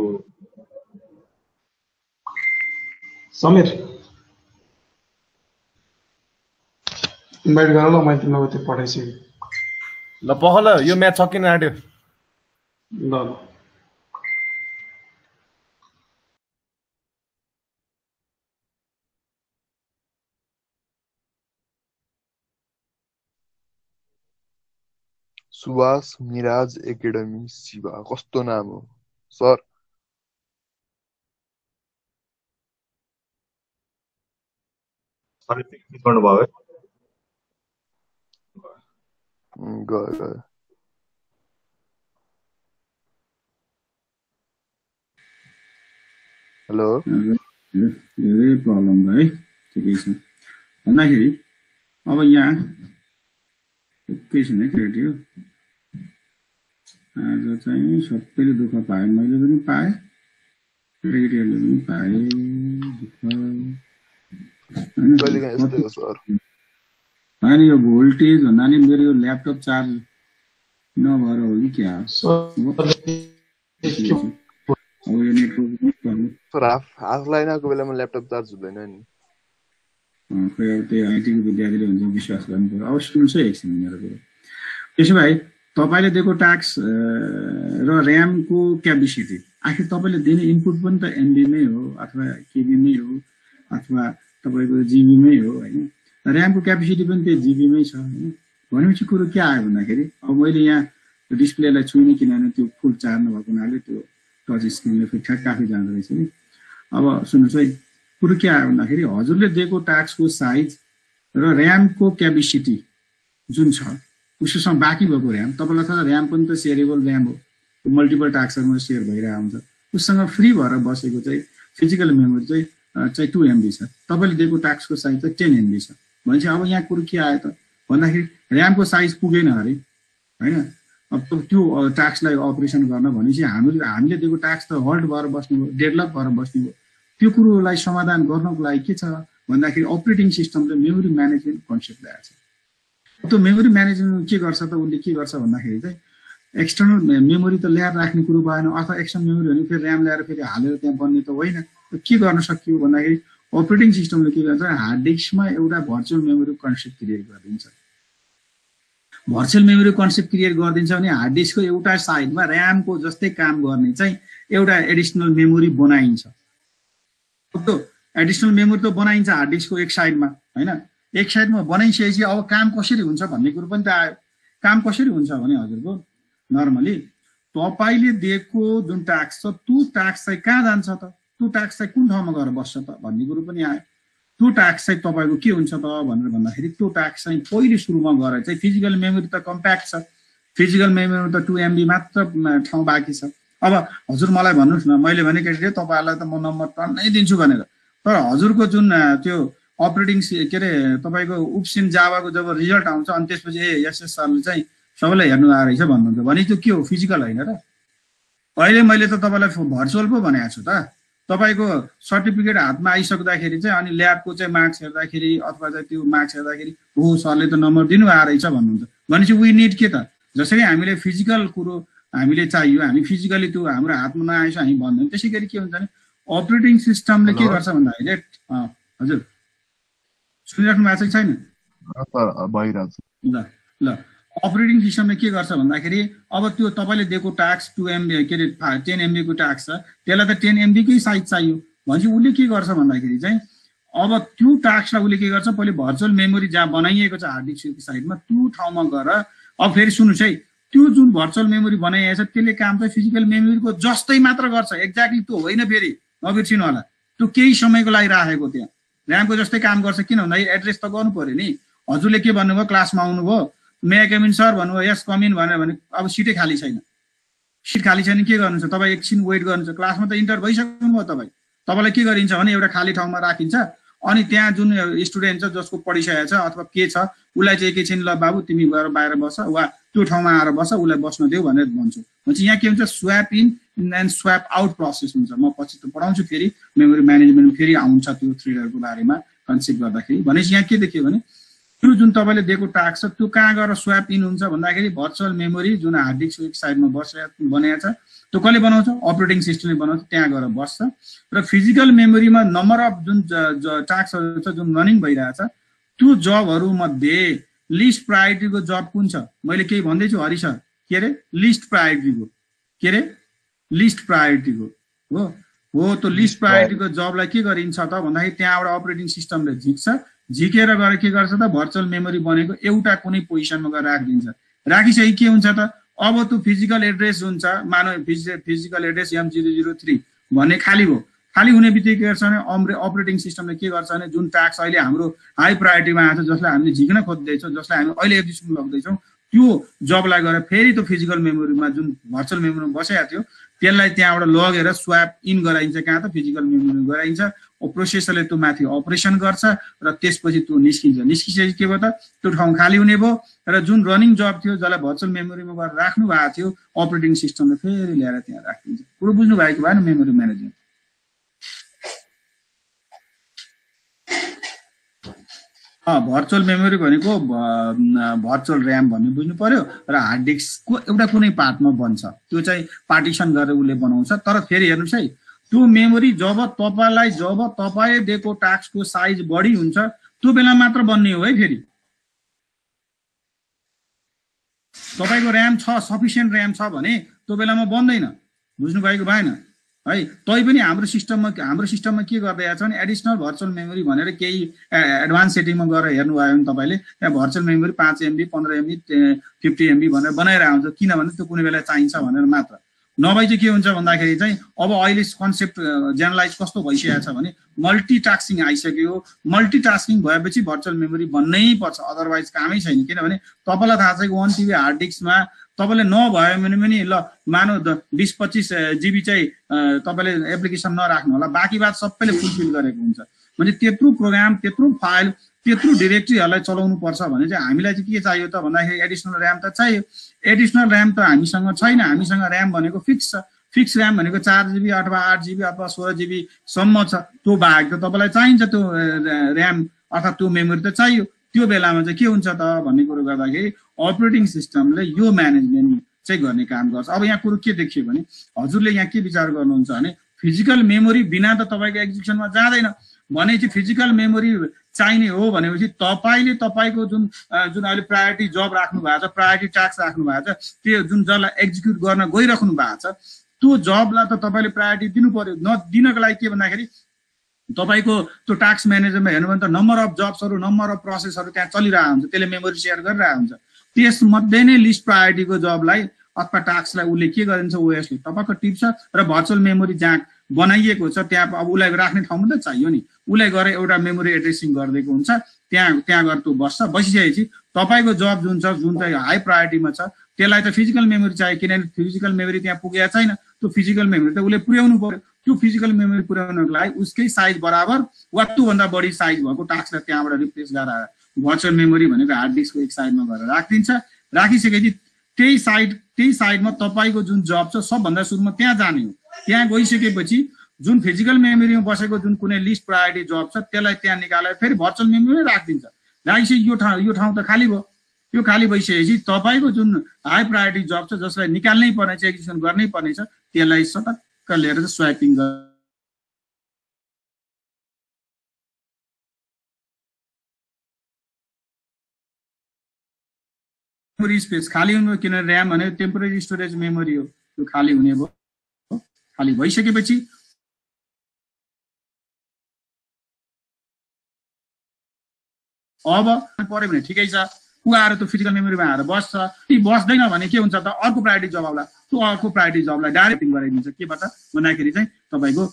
समीर इन्भाइट गर ल, मैले तिमीलाई त्यो पठाइसकेँ। ल पखल यो म्याच सकिन आँट्यो। ल सुभाष मिराज एकाडेमी शिवा कस्तो नाम हो सर? गर्नुभयो है? गयो। हेलो धेरै प्रब्लम भयो है। ठिकै छ भन्दाखेरि अब यहाँ एकैछिन है रेडियो। आज चाहिँ सबैले दुःख पायो, मैले पनि पाएँ, रेडियोले पनि पाएँ दुःख। होइन यो भोल्टेज भन्दा नि मेरो यो ल्यापटप चार्ज नभएर हो कि क्या? अब यो नेटवर्क हाफ लाइन आएको बेलामा ल्यापटप चार्ज हुँदैन नि। खोइ अब त्यही आइटीको विद्यार्थीले हुन्छ विश्वास गर्नु पर्यो। अब सुन्नुहोस् है एकछिन मेरो कुरो। त्यसो भए तपाईँले दिएको टास्क र ऱ्यामको क्यापेसिटी, आखिर तपाईँले दिने इनपुट पनि त एमबीमै हो अथवा केबीमै हो अथवा तपाईँको जिबीमै हो होइन। ऱ्यामको क्यापेसिटी पनि त्यही जिबीमै छ होइन। भनेपछि कुरो के आयो भन्दाखेरि अब मैले यहाँ डिस्प्लेलाई छुइनँ किनभने त्यो फुल चार्ज नभएको हुनाले त्यो टच स्क्रिनले फेरि ठ्याक्क आफै जाँदो रहेछ नि। अब सुन्नुहोस् है कुरो के आयो भन्दाखेरि हजुरले दिएको टास्कको साइज र ऱ्यामको क्यापेसिटी जुन छ उससँग बाँकी भएको ऱ्याम, तपाईँलाई थाहा छ ऱ्याम पनि त सेयरेबल ऱ्याम हो, मल्टिपल टास्कहरूमा सेयर भइरहेको हुन्छ। उसँग फ्री भएर बसेको चाहिँ फिजिकल मेमोरी चाहिँ 2 MB छ, तपाईँले दिएको टास्कको साइज चाहिँ 10 MB छ। भनेपछि अब यहाँ कुरो के आयो त भन्दाखेरि ऱ्यामको साइज पुगेन अरे होइन। अब त्यो टास्कलाई अपरेसन गर्न भनेपछि हामीले दिएको टास्क त हल्ट भएर बस्ने हो, डेभलप भएर बस्ने हो। त्यो कुरोलाई समाधान गर्नको लागि के छ भन्दाखेरि अपरेटिङ सिस्टमले मेमोरी म्यानेजमेन्ट कन्सेप्ट ल्याएको छ। त्यो मेमोरी म्यानेजमेन्ट के गर्छ त उसले के गर्छ भन्दाखेरि चाहिँ एक्सटर्नल मेमोरी त ल्याएर राख्ने कुरो भएन, अथवा एक्सटर्नल मेमोरी भने फेरि ऱ्याम ल्याएर फेरि हालेर त्यहाँ बन्ने त होइन। के गर्न सकियो भन्दाखेरि अपरेटिङ सिस्टमले के गर्छ हार्ड डिस्कमा एउटा भर्चुअल मेमोरी कन्सेप्ट क्रिएट गरिदिन्छ। भर्चुअल मेमोरी कन्सेप्ट क्रिएट गरिदिन्छ भने हार्ड डिस्कको एउटा साइडमा ऱ्यामको जस्तै काम गर्ने चाहिँ एउटा एडिसनल मेमोरी बनाइन्छ। त्यो एडिसनल मेमोरी त बनाइन्छ हार्ड डिस्कको एक साइडमा हैन, एक साइडमा बनाइसकेपछि अब काम कसरी हुन्छ भन्ने कुरो पनि त आयो। काम कसरी हुन्छ भने हजुरको नर्मली तपाईले दिएको जुन टास्क छ त्यो टास्क चाहिँ कहाँ जान्छ त, त्यो टास्क चाहिँ कुन ठाउँमा गएर बस्छ त भन्ने कुरो पनि आयो। त्यो टास्क चाहिँ तपाईको के हुन्छ त भनेर भन्दाखेरि त्यो टास्क चाहिँ पहिले सुरुमा गएर चाहिँ फिजिकल मेमोरी त कम्प्याक्ट छ, फिजिकल मेमोरी त 2 MB मात्र ठाउँ बाँकी छ। अब हजुर मलाई भन्नुहोस् न, मैले भने के तपाईहरुलाई त म नम्बर टन्नै दिन्छु भनेर, तर हजुरको जुन त्यो अपरेटिङ के अरे तपाईको उपसिन जावाको जब रिजल्ट आउँछ अनि त्यसपछि एसएस सरले चाहिँ सबैलाई हेर्नु आएर रहेछ भन्नुहुन्छ भने त्यो के हो, फिजिकल होइन र। अहिले मैले त तपाईलाई भर्चुअल पो भनेको छु त। तपाईको सर्टिफिकेट हातमा आइसक्दाखेरि चाहिँ अनि ल्याबको चाहिँ मार्क्स हेर्दाखेरि अथवा चाहिँ त्यो मार्क्स हेर्दाखेरि हो सरले त नम्बर दिनु आएर रहेछ भन्नुहुन्छ भनेपछि वी निड के त, जसरी हामीले फिजिकल कुरो हामीले चाहियो, हामी फिजिकली त्यो हाम्रो हातमा नआएछ हामी भन्दैनौँ, त्यसै गरी के हुन्छ भने अपरेटिङ सिस्टमले के गर्छ भन्दाखेरि हजुर सुनिराख्नु भएको छैन? ल ल अपरेटिङ सिस्टमले के गर्छ भन्दाखेरि अब त्यो तपाईले दिएको टास्क 2 MB के अरे 10 MB को टास्क छ, त्यसलाई त 10 MB कै साइज चाहियो भनेपछि उसले के गर्छ भन्दाखेरि चाहिँ अब त्यो टास्कलाई उसले के गर्छ पहिले भर्चुअल मेमोरी जहाँ बनाइएको छ हार्ड डिस्कको साइडमा त्यो ठाउँमा गएर अब फेरि सुन्नुस् है, त्यो जुन भर्चुअल मेमोरी बनाइएको छ त्यसले काम चाहिँ फिजिकल मेमोरीको जस्तै मात्र गर्छ, एक्ज्याक्टली त्यो होइन, फेरि नबिर्सिनु होला त्यो केही समयको लागि राखेको त्यहाँ र्यामको जस्तै काम गर्छ। किन भन्दाखेरि एड्रेस त गर्नु पर्यो नि, हजुरले के भन्नुभयो क्लासमा आउनुभयो मे आई कम इन सर भन्नुभयो, यस कम इन भनेर भने अब सिटै खाली छैन, सिट खाली छैन के गर्नुहुन्छ तपाईँ एकछिन वेट गर्नुहुन्छ, क्लासमा त इन्टर भइसक्नुभयो तपाईँ, तपाईँलाई के गरिन्छ भने एउटा खाली ठाउँमा राखिन्छ अनि त्यहाँ जुन स्टुडेन्ट छ जसको पढिसकेको छ अथवा के छ उसलाई चाहिँ एकैछिन ल बाबु तिमी गएर बाहिर बस वा त्यो ठाउँमा आएर बस उसलाई बस्न देऊ भनेर भन्छु। भनेपछि यहाँ के हुन्छ swap in and swap out process हुन्छ। म पछि त पढाउँछु फेरि मेमोरी म्यानेजमेन्ट फेरि आउँछ त्यो थ्रिडरको बारेमा कन्सेप्ट गर्दाखेरि। भनेपछि यहाँ के देखियो भने त्यो जुन तपाईँले दिएको टास्क छ त्यो कहाँ गएर स्वैप इन हुन्छ भन्दाखेरि भर्चुअल मेमोरी जुन हार्ड डिस्कको एक साइडमा बनाएको छ त्यो कसले बनाउँछ, अपरेटिङ सिस्टमले बनाउँछ, त्यहाँ गएर बस्छ। र फिजिकल मेमोरीमा नम्बर अफ जुन टास्कहरू छ जुन रनिङ भइरहेछ त्यो जबहरू मध्ये लिस्ट प्रायोरिटीको जब कुन छ, मैले केही भन्दैछु हरि सर के अरे लिस्ट प्रायोरिटीको के अरे लिस्ट प्रायोरिटीको हो त्यो लिस्ट प्रायोरिटीको जबलाई के गरिन्छ त भन्दाखेरि त्यहाँबाट अपरेटिङ सिस्टमले झिक्छ, झिकेर गएर के गर्छ त भर्चुअल मेमोरी बनेको एउटा कुनै पोजिसनमा गएर राखिदिन्छ। राखिसके के हुन्छ त अब त्यो फिजिकल एड्रेस हुन्छ मानव फिजिकल एड्रेस M003 भन्ने खाली भयो, खाली हुने बित्तिकै के गर्छ भने अपरेटिङ सिस्टमले के गर्छ भने जुन टास्क अहिले हाम्रो हाई प्रायोरिटीमा आएको छ जसलाई हामीले झिक्न खोज्दैछौँ जसलाई हामी अहिले एक्जिक्युसन गर्दैछौँ त्यो जबलाई गएर फेरि त्यो फिजिकल मेमोरीमा जुन भर्चुअल मेमोरीमा बसेको थियो त्यसलाई त्यहाँबाट लगेर स्वैप इन गराइन्छ, कहाँ त फिजिकल मेमोरी गराइन्छ, प्रोसेसरले त्यो माथि अपरेसन गर्छ र त्यसपछि त्यो निस्किन्छ। निस्किसकेपछि के भयो त त्यो ठाउँ खाली हुने भयो र जुन रनिङ जब थियो जसलाई भर्चुअल मेमोरीमा गएर राख्नु भएको थियो अपरेटिङ सिस्टमले फेरि ल्याएर त्यहाँ राखिदिन्छ। कुरो बुझ्नु भएको भएन मेमोरी म्यानेजमेन्ट? भर्चुअल मेमोरी भनेको भर्चुअल ऱ्याम भन्ने बुझ्नु पर्यो र हार्ड डिस्कको एउटा कुनै पार्टमा बन्छ, त्यो चाहिँ पार्टिसन गरेर उसले बनाउँछ। तर फेरि हेर्नुहोस् है त्यो मेमोरी जब तपाईँले दिएको टास्कको साइज बढी हुन्छ त्यो बेला मात्र बन्ने हो है। फेरि तपाईँको ऱ्याम छ सफिसियन्ट ऱ्याम छ भने त्यो बेलामा बन्दैन, बुझ्नु भएको भएन है। तैपनि हाम्रो सिस्टममा के गर्दैछ भने एडिसनल भर्चुअल मेमोरी भनेर केही एडभान्स सेटिङमा गएर हेर्नुभयो भने तपाईँले त्यहाँ virtual memory 5 MB 15 MB 50 MB भनेर बनाएर आउँछ, किनभने त्यो कुनै बेला चाहिन्छ भनेर मात्र। नभए चाहिँ के हुन्छ भन्दाखेरि चाहिँ अब अहिले कन्सेप्ट जेनरलाइज कस्तो भइसकेको छ भने मल्टिटास्किङ आइसक्यो। मल्टिटास्किङ भएपछि भर्चुअल मेमोरी बन्नै पर्छ, अदरवाइज कामै छैन। किनभने तपाईँलाई थाहा छ कि 1 TB हार्ड डिस्कमा तपाईँले नभयो भने पनि ल मानौ 20-25 GB चाहिँ तपाईँले एप्लिकेसन नराख्नु होला, बाँकी बात सबैले फुलफिल गरेको हुन्छ। भने त्यत्रो प्रोग्राम त्यत्रो फाइल त्यत्रो डिरेक्टरीहरूलाई चलाउनु पर्छ भने चाहिँ हामीलाई चाहिँ के चाहियो त भन्दाखेरि एडिसनल ऱ्याम त चाहियो। एडिसनल ऱ्याम त हामीसँग छैन, हामीसँग ऱ्याम भनेको फिक्स छ। फिक्स ऱ्याम भनेको 4 GB अथवा 8 GB अथवा 16 GB सम्म छ। त्यो बाहेक त तपाईँलाई चाहिन्छ त्यो ऱ्याम अथवा त्यो मेमोरी त चाहियो। त्यो बेलामा चाहिँ के हुन्छ त भन्ने कुरो गर्दाखेरि अपरेटिङ सिस्टमले यो म्यानेजमेन्ट चाहिँ गर्ने काम गर्छ। अब यहाँ कुरो के देखियो भने हजुरले यहाँ के विचार गर्नुहुन्छ भने फिजिकल मेमोरी बिना त तपाईँको एक्जिक्युसनमा जाँदैन भने चाहिँ फिजिकल मेमोरी चाहिने हो भनेपछि तपाईँले तपाईँको जुन अहिले प्रायोरिटी जब राख्नु भएको छ, प्रायोरिटी टास्क राख्नु भएको छ, त्यो जुन जसलाई एक्जिक्युट गर्न गइराख्नु भएको छ त्यो जबलाई त तपाईँले प्रायोरिटी दिनु पर्यो। नदिनको लागि के भन्दाखेरि तपाईको त्यो टास्क म्यानेजरमा हेर्नु भने त नम्बर अफ जब्सहरु नम्बर अफ प्रोसेसहरु त्यहाँ चलिरहेको हुन्छ, त्यसले मेमोरी शेयर गरिरहेको हुन्छ। त्यसमध्ये नै लिस्ट प्रायोरिटीको जबलाई अथवा टास्कलाई उसले के गरिन्छ, ओएसले टपक्क टिप्छ र भर्चुअल मेमोरी जहाँ बनाइएको छ त्यहाँ अब उसलाई राख्ने ठाउँमा त चाहियो नि, उसलाई गएर एउटा मेमोरी एड्रेसिङ गरिदिएको हुन्छ, त्यहाँ गएर त्यो बसिसकेपछि तपाईको जब जुन चाहिँ हाई प्रायोरिटीमा छ त्यसलाई त फिजिकल मेमोरी चाहियो, किनभने फिजिकल मेमोरी त्यहाँ पुगेको छैन। त्यो फिजिकल मेमोरी त उसले पुर्याउनु पर्यो। त्यो फिजिकल मेमोरी पुर्याउनको लागि उसकै साइज बराबर वा त्योभन्दा बढी साइज भएको टास्कलाई त्यहाँबाट रिप्लेस गरेर भर्चुअल मेमोरी भनेको हार्ड डिस्कको एक साइडमा गएर राखिदिन्छ। राखिसकेपछि त्यही साइडमा तपाईको जुन जब छ सबभन्दा सुरुमा त्यहाँ जाने हो। त्यहाँ गइसकेपछि जुन फिजिकल मेमोरीमा बसेको जुन कुनै लिस्ट प्रायोरिटी जब छ त्यसलाई त्यहाँ निकालेर फेरि भर्चुअल मेमोरी राखिदिन्छ। राखिसकेपछि यो ठाउँ त खाली भयो। यो खाली भइसकेपछि तपाईको जुन हाई प्रायोरिटी जब छ जसलाई निकाल्नै पर्ने छ, एक्जिक्युसन गर्नै पर्ने छ, त्यसलाई सटक्क लिएर चाहिँ स्वाइपिङ मेमोरी स्पेस खाली हुनु, किनभने र्याम भनेको टेम्पोरेरी स्टोरेज मेमोरी हो, त्यो खाली हुने भयो। खाली भइसकेपछि अब पर्यो भने ठिकै छ, ऊ आएर त्यो फिजिकल मेमोरीमा आएर बस्छ। बस्दैन भने के हुन्छ त अर्को प्रायोरिटी जब आउला, त्यो अर्को प्रायोरिटी जबलाई डाइरेक्ट गराइदिन्छ। केबाट भन्दाखेरि चाहिँ तपाईँको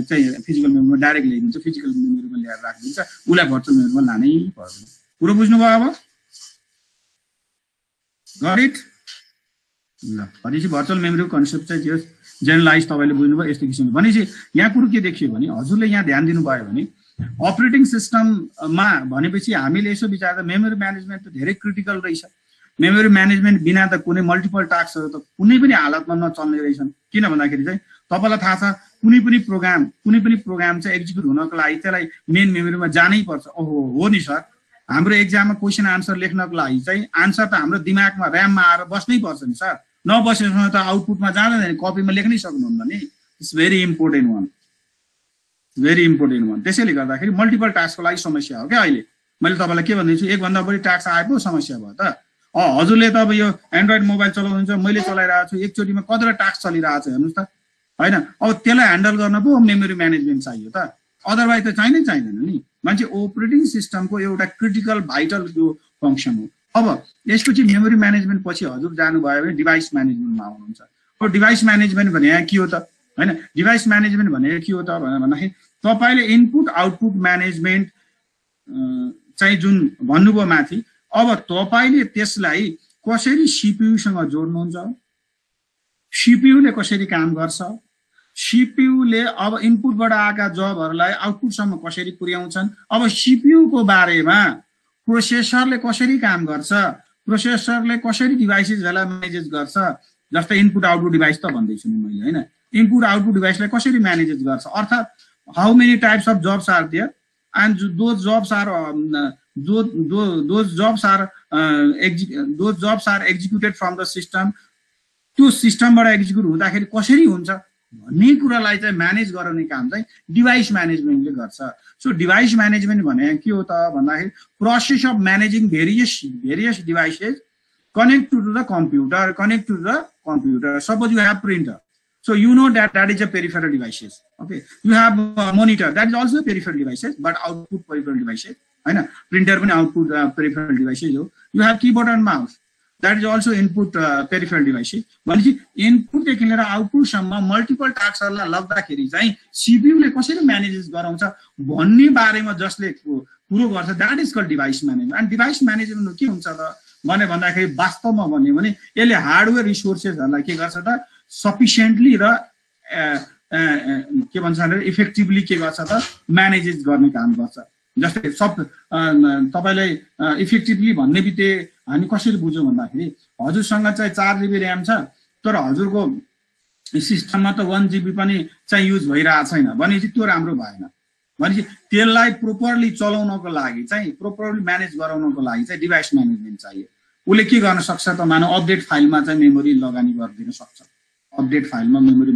चाहिँ फिजिकल मेमोरीमा डाइरेक्ट ल्याइदिन्छ, फिजिकल मेमोरीमा ल्याएर राखिदिन्छ, उसलाई भर्चुअल मेमोरीमा लानै पर्दैन। कुरो बुझ्नुभयो? अब गट इट? ल भनेपछि भर्चुअल मेमोरीको कन्सेप्ट चाहिँ त्यो जेनरलाइज तपाईँले बुझ्नुभयो यस्तो किसिमको। भनेपछि यहाँ कुरो के देखियो भने हजुरले यहाँ ध्यान दिनुभयो भने अपरेटिङ सिस्टममा भनेपछि हामीले यसो विचार मेमोरी म्यानेजमेन्ट त धेरै क्रिटिकल रहेछ। मेमोरी म्यानेजमेन्ट बिना त कुनै मल्टिपल टास्कहरू त कुनै पनि हालतमा नचल्ने रहेछन्। किन भन्दाखेरि चाहिँ तपाईँलाई थाहा छ कुनै पनि प्रोग्राम चाहिँ एक्जिक्युट हुनको लागि त्यसलाई मेन मेमोरीमा जानै पर्छ। ओहो हो नि सर, हाम्रो एक्जाममा क्वेसन आन्सर लेख्नको लागि चाहिँ आन्सर त हाम्रो दिमागमा र्याममा आएर बस्नै पर्छ नि सर। नबसेसम्म त आउटपुटमा जाँदैन, कपीमा लेख्नै सक्नुहुन्न नि। It's very important one. त्यसैले गर्दाखेरि मल्टिपल टास्कको लागि समस्या हो क्या। अहिले मैले तपाईँलाई के भन्दैछु, एकभन्दा बढी टास्क आए पो समस्या भयो त। हजुरले त अब यो एन्ड्रोइड मोबाइल चलाउनुहुन्छ, मैले चलाइरहेको छु, एकचोटिमा कतिवटा टास्क चलिरहेको छ हेर्नुहोस् त, होइन? अब त्यसलाई ह्यान्डल गर्न पो मेमोरी म्यानेजमेन्ट चाहियो त, अदरवाइज त चाहिँदैन नि। मान्छे अपरेटिङ सिस्टमको एउटा क्रिटिकल भाइटल यो फङ्सन हो। अब यसपछि मेमोरी म्यानेजमेन्ट पछि हजुर जानुभयो भने डिभाइस म्यानेजमेन्टमा आउनुहुन्छ। अब डिभाइस म्यानेजमेन्ट भने यहाँ के हो त, होइन? डिभाइस म्यानेजमेन्ट भनेको के हो त भन्दाखेरि तपाईँले इनपुट आउटपुट म्यानेजमेन्ट चाहिँ जुन भन्नुभयो माथि, अब तपाईँले त्यसलाई कसरी सिपियुसँग जोड्नुहुन्छ, सिपियुले कसरी काम गर्छ, सिपियुले अब इनपुटबाट आएका जबहरूलाई आउटपुटसम्म कसरी पुर्याउँछन्, अब सिपियुको बारेमा प्रोसेसरले कसरी काम गर्छ, प्रोसेसरले कसरी डिभाइसेसहरूलाई म्यानेज गर्छ, जस्तै इनपुट आउटपुट डिभाइस त भन्दैछु नि मैले, होइन? इनपुट आउटपुट डिभाइसलाई कसरी म्यानेज गर्छ, अर्थात् how many types of jobs are there and those jobs are executed from the system. त्यो सिस्टमबाट एक्जिक्युट हुँदाखेरि कसरी हुन्छ भन्ने कुरालाई चाहिँ म्यानेज गराउने काम चाहिँ डिभाइस म्यानेजमेन्टले गर्छ। सो डिभाइस म्यानेजमेन्ट भने के हो त भन्दाखेरि process of managing various devices connect to the computer. Suppose you have printer, so you know that is a peripheral devices. Okay, you have a monitor, that is also a peripheral devices, but output peripheral devices. I know printer when output peripheral devices. You have keyboard and mouse, that is also input peripheral devices. But input देखि लिएर output सम्म multiple tasks लाग्दाखेरि चाहिँ CPU ले कसरी manage गराउँछ भन्ने बारेमा जसले कुरो गर्छ, that is called device management. And device management के हुन्छ त भन्दाखेरि वास्तवमा भन्यो भने यसले हार्डवेयर रिसोर्सेसहरूलाई के गर्छ त सफिसिएन्टली र के भन्छ भने इफेक्टिभली के गर्छ त म्यानेज गर्ने काम गर्छ। जस्तै तपाईलाई इफेक्टिभली भन्ने बित्तिकै हामी कसरी बुझ्यौं भन्दाखेरि हजुरसँग चाहिँ 4 GB र्याम छ तर हजुरको सिस्टममा त 1 GB पनि चाहिँ युज भइरहेको छैन भनेपछि त्यो राम्रो भएन। भनेपछि त्यसलाई प्रोपरली चलाउनको लागि चाहिँ प्रोपरली म्यानेज गराउनको लागि चाहिँ डिभाइस म्यानेजमेन्ट चाहियो। उसले के गर्न सक्छ त मानौ अपडेट फाइलमा चाहिँ मेमोरी लगानी गरिदिन सक्छ, अपडेट फाइलमा मेमोरी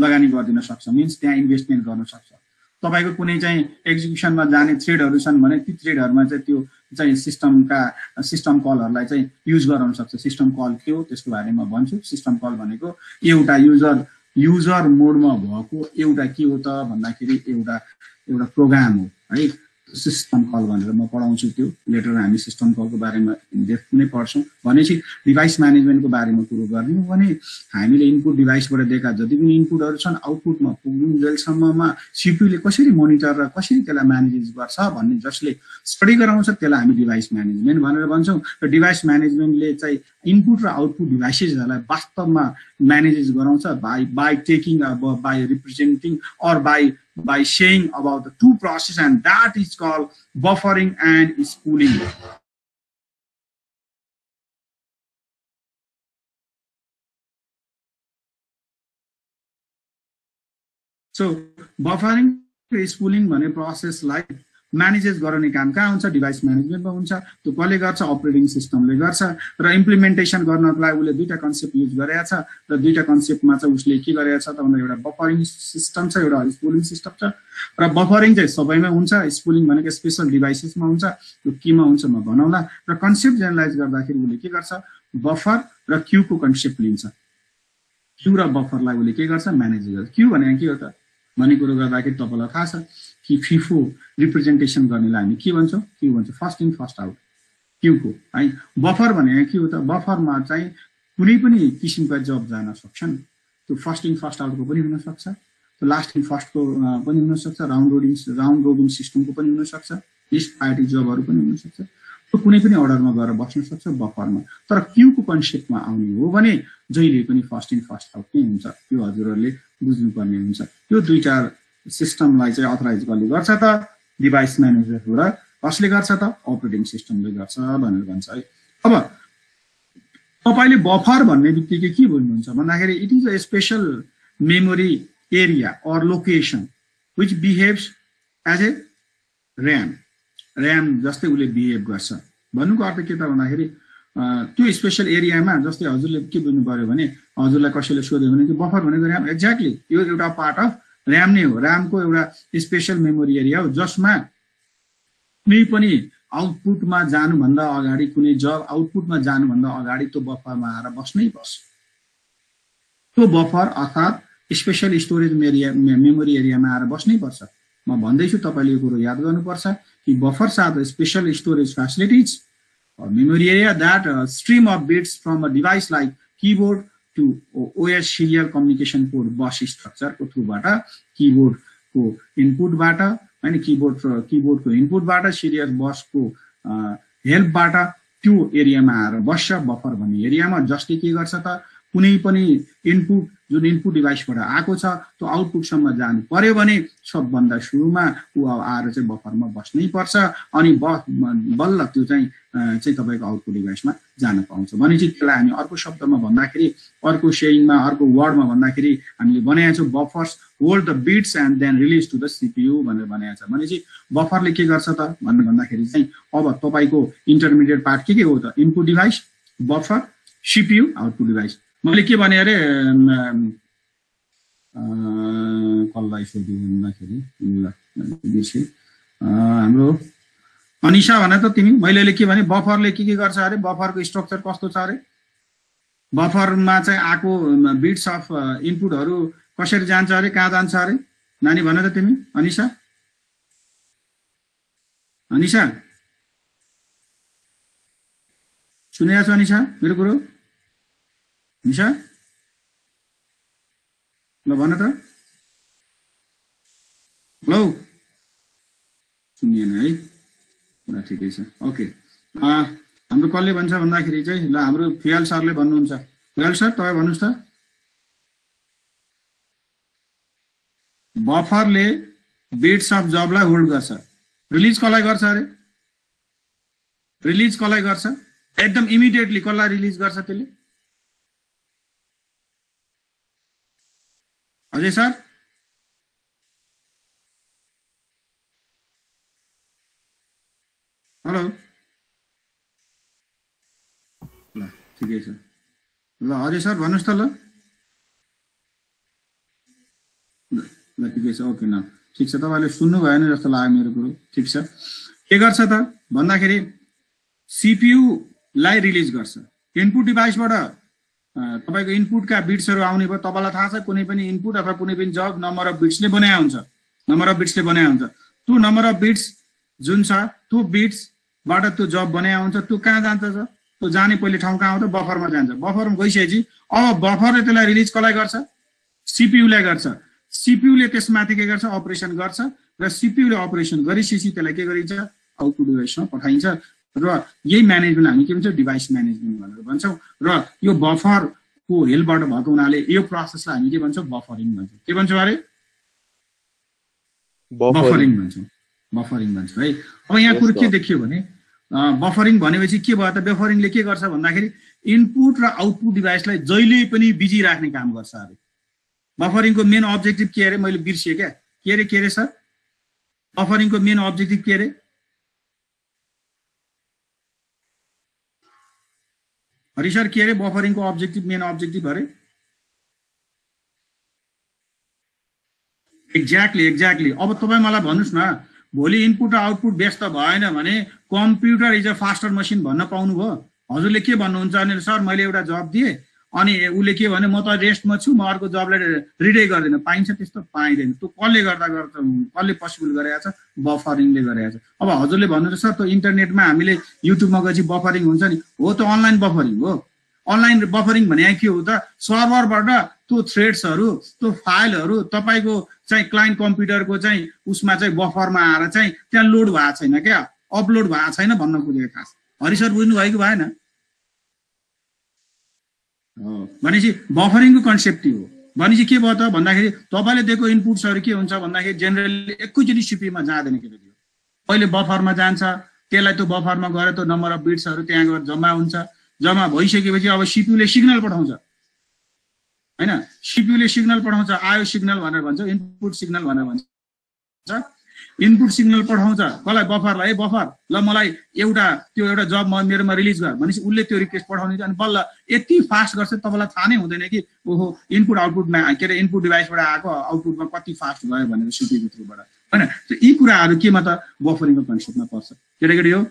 लगानी गरिदिन सक्छ, मिन्स त्यहाँ इन्भेस्टमेन्ट गर्न सक्छ। तपाईको कुनै चाहिँ एक्जिक्युसनमा जाने थ्रेडहरु छन् भने ती थ्रेडहरुमा चाहिँ त्यो चाहिँ सिस्टम कलहरुलाई चाहिँ युज गराउन सक्छ। सिस्टम कल के हो त्यसको बारेमा भन्छु। सिस्टम कल भनेको एउटा युजर युजर मोडमा भएको एउटा के हो त भन्दाखेरि एउटा प्रोग्राम हो है, सिस्टम कल भनेर म पढाउँछु। त्यो लेटर हामी सिस्टम कलको बारेमा डेप्थ नै पढ्छौँ। भनेपछि डिभाइस म्यानेजमेन्टको बारेमा कुरो गर्ने हो भने हामीले इनपुट डिभाइसबाट दिएका जति पनि इनपुटहरू छन् आउटपुटमा पुग्नुन्जेलसम्ममा सिपियुले कसरी मोनिटर र कसरी त्यसलाई म्यानेज गर्छ भन्ने जसले स्टडी गराउँछ त्यसलाई हामी डिभाइस म्यानेजमेन्ट भनेर भन्छौँ। र डिभाइस म्यानेजमेन्टले चाहिँ इनपुट र आउटपुट डिभाइसेसहरूलाई वास्तवमा म्यानेज गराउँछ by taking by representing or by saying about the two process, and that is called buffering and spooling. So buffering spooling भन्ने प्रोसेसलाई म्यानेजेस गर्ने काम कहाँ हुन्छ? डिभाइस म्यानेजमेन्टमा हुन्छ। त्यो कसले गर्छ? अपरेटिङ सिस्टमले गर्छ। र इम्प्लिमेन्टेसन गर्नको लागि उसले दुईटा कन्सेप्ट युज गरेको छ र दुईटा कन्सेप्टमा चाहिँ उसले के गरेको छ त भन्दा एउटा बफरिङ सिस्टम छ, एउटा स्पुलिङ सिस्टम छ। र बफरिङ चाहिँ सबैमा हुन्छ, स्पुलिङ भनेको स्पेसल डिभाइसेसमा हुन्छ। त्यो केमा हुन्छ म भनौँला। र कन्सेप्ट जेनरलाइज गर्दाखेरि उसले के गर्छ? बफर र क्यूको कन्सेप्ट लिन्छ। क्यू र बफरलाई उसले के गर्छ? म्यानेज गर्छ। क्यू भनेको के हो त भन्ने कुरो गर्दाखेरि तपाईँलाई थाहा छ कि फिफो रिप्रेजेन्टेसन गर्नेलाई हामी के भन्छौँ? क्यू भन्छौँ, फर्स्ट इन फर्स्ट आउट क्यूको है। बफर भनेको के हो त? बफरमा चाहिँ कुनै पनि किसिमका जब जान सक्छन्। त्यो फर्स्ट इन फर्स्ट आउटको पनि हुनसक्छ, त्यो लास्ट इन फर्स्टको पनि हुनसक्छ, राउन्ड रोबिन सिस्टमको पनि हुनसक्छ, लिस्ट प्रायोरिटी जबहरू पनि हुनसक्छ। त्यो कुनै पनि अर्डरमा गएर बस्न सक्छ बफरमा। तर क्यूको कन्सेप्टमा आउने हो भने जहिले पनि फर्स्ट इन फर्स्ट आउट नै हुन्छ। त्यो हजुरहरूले बुझ्नुपर्ने हुन्छ। त्यो दुईटा सिस्टमलाई चाहिँ अथराइज कसले गर्छ त? डिभाइस म्यानेजर हो। र कसले गर्छ त? अपरेटिङ सिस्टमले गर्छ भनेर भन्छ है। अब तपाईँले बफर भन्ने बित्तिकै के बुझ्नुहुन्छ भन्दाखेरि it is a special memory area or location which behaves as a RAM जस्तै उसले बिहेभ गर्छ। भन्नुको अर्थ के त भन्दाखेरि त्यो स्पेसल एरियामा जस्तै हजुरले के बुझ्नु पर्यो भने हजुरलाई कसैले सोध्यो भने कि बफर भनेको ऱ्याम, एक्ज्याक्टली यो एउटा पार्ट अफ ऱ्याम नै हो। ऱ्यामको एउटा स्पेसल मेमोरी एरिया हो जसमा कुनै पनि आउटपुटमा जानुभन्दा अगाडि कुनै जब आउटपुटमा जानुभन्दा अगाडि त्यो बफरमा आएर बस्नै पर्छ। त्यो बफर अर्थात् स्पेसल स्टोरेज मेमोरी एरियामा आएर बस्नै पर्छ। म भन्दैछु तपाईँले यो कुरो याद गर्नुपर्छ कि buffers are the special storage facilities or memory area that stream of bits from a device like keyboard to OS serial communication port bus structure को थ्रुबाट कीबोर्ड को इनपुट बाट हैन कीबोर्ड को इनपुट बाट सिरियल बस को हेल्प बाट त्यो एरियामा आएर बस्छ। बफर भन्ने एरियामा जसले के गर्छ त कुनै पनि इनपुट जुन इनपुट डिभाइसबाट आएको छ त्यो आउटपुटसम्म जानु पर्यो भने सबभन्दा सुरुमा उ आएर चाहिँ बफरमा बस्नै पर्छ अनि बल्ल त्यो चाहिँ तपाईको आउटपुट डिभाइसमा जान पाउँछ। भनेपछि त्यसलाई हामी अर्को शब्दमा भन्दाखेरि अर्को सेयिङमा अर्को वर्डमा भन्दाखेरि हामीले भनेका छौँ buffers hold the bits and then release to the CPU भनेर भनेका छ। भनेपछि बफरले के गर्छ त भनेर भन्दाखेरि चाहिँ अब तपाईको इन्टरमिडिएट पार्ट के हो त? Input device, buffer, CPU, output device. मैले के भने अरे कसलाई सोध्यो भन्दाखेरि हाम्रो अनिशा भन त तिमी। मैले के भने बफरले के गर्छ अरे? बफरको स्ट्रक्चर कस्तो छ अरे? बफरमा चाहिँ आएको बिट्स अफ इनपुटहरू कसरी जान्छ अरे? कहाँ जान्छ अरे? नानी भन त तिमी अनिशा। अनिशा सुनेको छ अनिशा मेरो कुरो? निशा ल भन त। हेलो सुनिएन है? ल ठिकै छ, ओके। हाम्रो कसले भन्छ भन्दाखेरि चाहिँ ल हाम्रो फियाल सरले भन्नुहुन्छ। फियाल सर तपाईँ भन्नुहोस् त। बफरले बिट्स अफ जबलाई होल्ड गर्छ। रिलिज कसलाई गर्छ अरे? रिलिज कसलाई गर्छ? एकदम इमिडिएटली कसलाई रिलिज गर्छ त्यसले? Ajay sir hello. ल ठिकै छ। ल अजय सर भन्नुहोस् त। ल ठिकै छ, ओके न ठिक छ। तपाईँले सुन्नु भएन जस्तो लाग्यो मेरो कुरो। ठिक छ, के गर्छ त भन्दाखेरि सिपियू लाई रिलिज गर्छ। इनपुट डिभाइसबाट तपाईको इनपुटका बिट्सहरू आउने भयो तपाईलाई थाहा छ कुनै पनि इनपुट अथवा कुनै पनि जब नम्बर अफ बिट्सले बनाए हुन्छ त्यो नम्बर अफ बिट्स जुन छ त्यो बिट्सबाट त्यो जब बनाए हुन्छ त्यो कहाँ जान्छ त त्यो जाने पहिले ठाउँ कहाँ आउँछ बफरमा जान्छ बफरमा गइसकेपछि अब बफरले त्यसलाई रिलिज कसलाई गर्छ सीपीयूलाई गर्छ सीपीयूले त्यसमाथि के गर्छ अपरेसन गर्छ र सीपीयूले अपरेसन गरिसकेपछि त्यसलाई के गरिन्छ आउटपुट डिभाइसमा पठाइन्छ र यही म्यानेजमेन्ट हामी के भन्छ डिभाइस म्यानेजमेन्ट भनेर भन्छौँ र यो बफरको हेल्पबाट भएको हुनाले यो प्रोसेसलाई हामी के भन्छौँ बफरिङ भन्छौँ के भन्छौँ अरे बफरिङ भन्छौँ है अब यहाँ कुरो के देखियो भने बफरिङ भनेपछि के भयो त बफरिङले के गर्छ भन्दाखेरि इनपुट र आउटपुट डिभाइसलाई जहिले पनि बिजी राख्ने काम गर्छ अरे बफरिङको मेन अब्जेक्टिभ के अरे मैले बिर्सिएँ क्या के अरे सर बफरिङको मेन अब्जेक्टिभ के अरे हरि सर के अरे बफरिङको अब्जेक्टिभ मेन अब्जेक्टिभ अरे एक्ज्याक्टली अब तपाईँ मलाई भन्नुहोस् न भोलि इनपुट र आउटपुट व्यस्त भएन भने computer is a faster machine भन्न पाउनुभयो हजुरले के भन्नुहुन्छ भने सर मैले एउटा जब दिएँ अनि उसले के भने म त रेस्टमा छु म अर्को जबलाई रिडै गर्दैन पाइन्छ त्यस्तो पाइँदैन त्यो कसले पोसिबल गरेको छ बफरिङले गरेको छ अब हजुरले भन्नुहुन्छ सर त्यो इन्टरनेटमा हामीले युट्युबमा गएपछि बफरिङ हुन्छ नि हो त अनलाइन बफरिङ हो अनलाइन बफरिङ भने के हो त सर्भरबाट त्यो थ्रेड्सहरू त्यो फाइलहरू तपाईँको चाहिँ क्लाइन्ट कम्प्युटरको चाहिँ उसमा चाहिँ बफरमा आएर चाहिँ त्यहाँ लोड भएको छैन क्या अपलोड भएको छैन भन्न खोजेको खास हरि सर बुझ्नु भएको भएन भनेपछि बफरिङको कन्सेप्ट हो भनेपछि के भयो त भन्दाखेरि तपाईँले दिएको इनपुट्सहरू के हुन्छ भन्दाखेरि जेनरली एकैचोटि सिपियूमा जाँदैन के त्यो पहिले बफरमा जान्छ त्यसलाई त्यो बफरमा गएर त्यो नम्बर अफ बिट्सहरू त्यहाँ गएर जम्मा हुन्छ जम्मा भइसकेपछि अब सिपियूले सिग्नल पठाउँछ हैन सिपियूले सिग्नल पठाउँछ आयो सिग्नल भनेर भन्छ इनपुट सिग्नल भनेर भन्छ इनपुट सिग्नल पठाउँछ कसलाई बफरलाई बफर ल मलाई एउटा जब मेरोमा रिलिज गर भनेपछि उसले त्यो रिक्वेस्ट पठाउने अनि बल्ल यति फास्ट गर्छ तपाईलाई थाहा नै हुँदैन कि ओहो इनपुट आउटपुटमा के अरे इनपुट डिभाइसबाट आएको आउटपुटमा कति फास्ट गयो भनेर सिपियूको थ्रुबाट हैन यी कुराहरू केमा त बफरिङको कन्सेप्टमा पर्छ केटाकेटी हो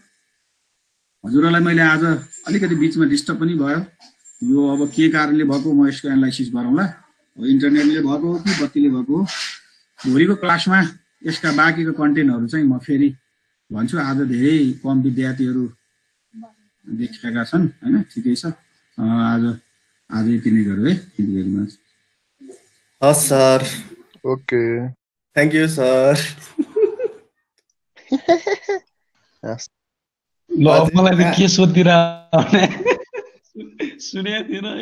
हजुरलाई मैले आज अलिकति बीचमा डिस्टर्ब पनि भयो यो अब के कारणले भएको म यसको एनालाइसिस गरौँला इन्टरनेटले भएको हो कि बत्तीले भएको हो भोलिको क्लासमा यसका बाँकीको कन्टेन्टहरू चाहिँ म फेरि भन्छु आज धेरै कम विद्यार्थीहरू देखेका छन् हैन ठिकै छ आज यति नै गरौँ है थ्यांक यू भेरी मच हस् sir okay thank you sir ल मलाई त के सोधिरहने सुनेको थिएन है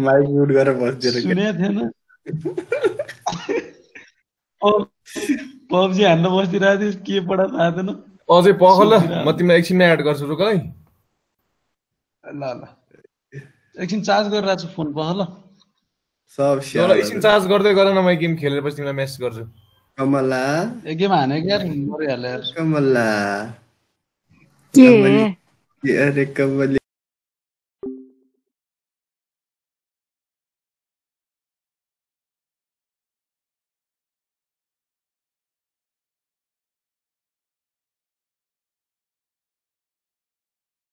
माइक म्युट गरेर बस्दिएर सुनेको थिएन पब्जी हान्न बसिरहेको थियो के पढा थाहा थिएन अझै पख ल म तिमीलाई एकछिनमा एड गर्छु रुक है ल एकछिन चार्ज गरिरहेको छु फोन पख ल सब ल स्याहार एकछिन चार्ज गर्दै गर न म गेम खेलेर पछि तिमीलाई मेसेज गर्छु कमला एक गेम हानेको यार मरिहाल्यो यार कमला के अरे कमली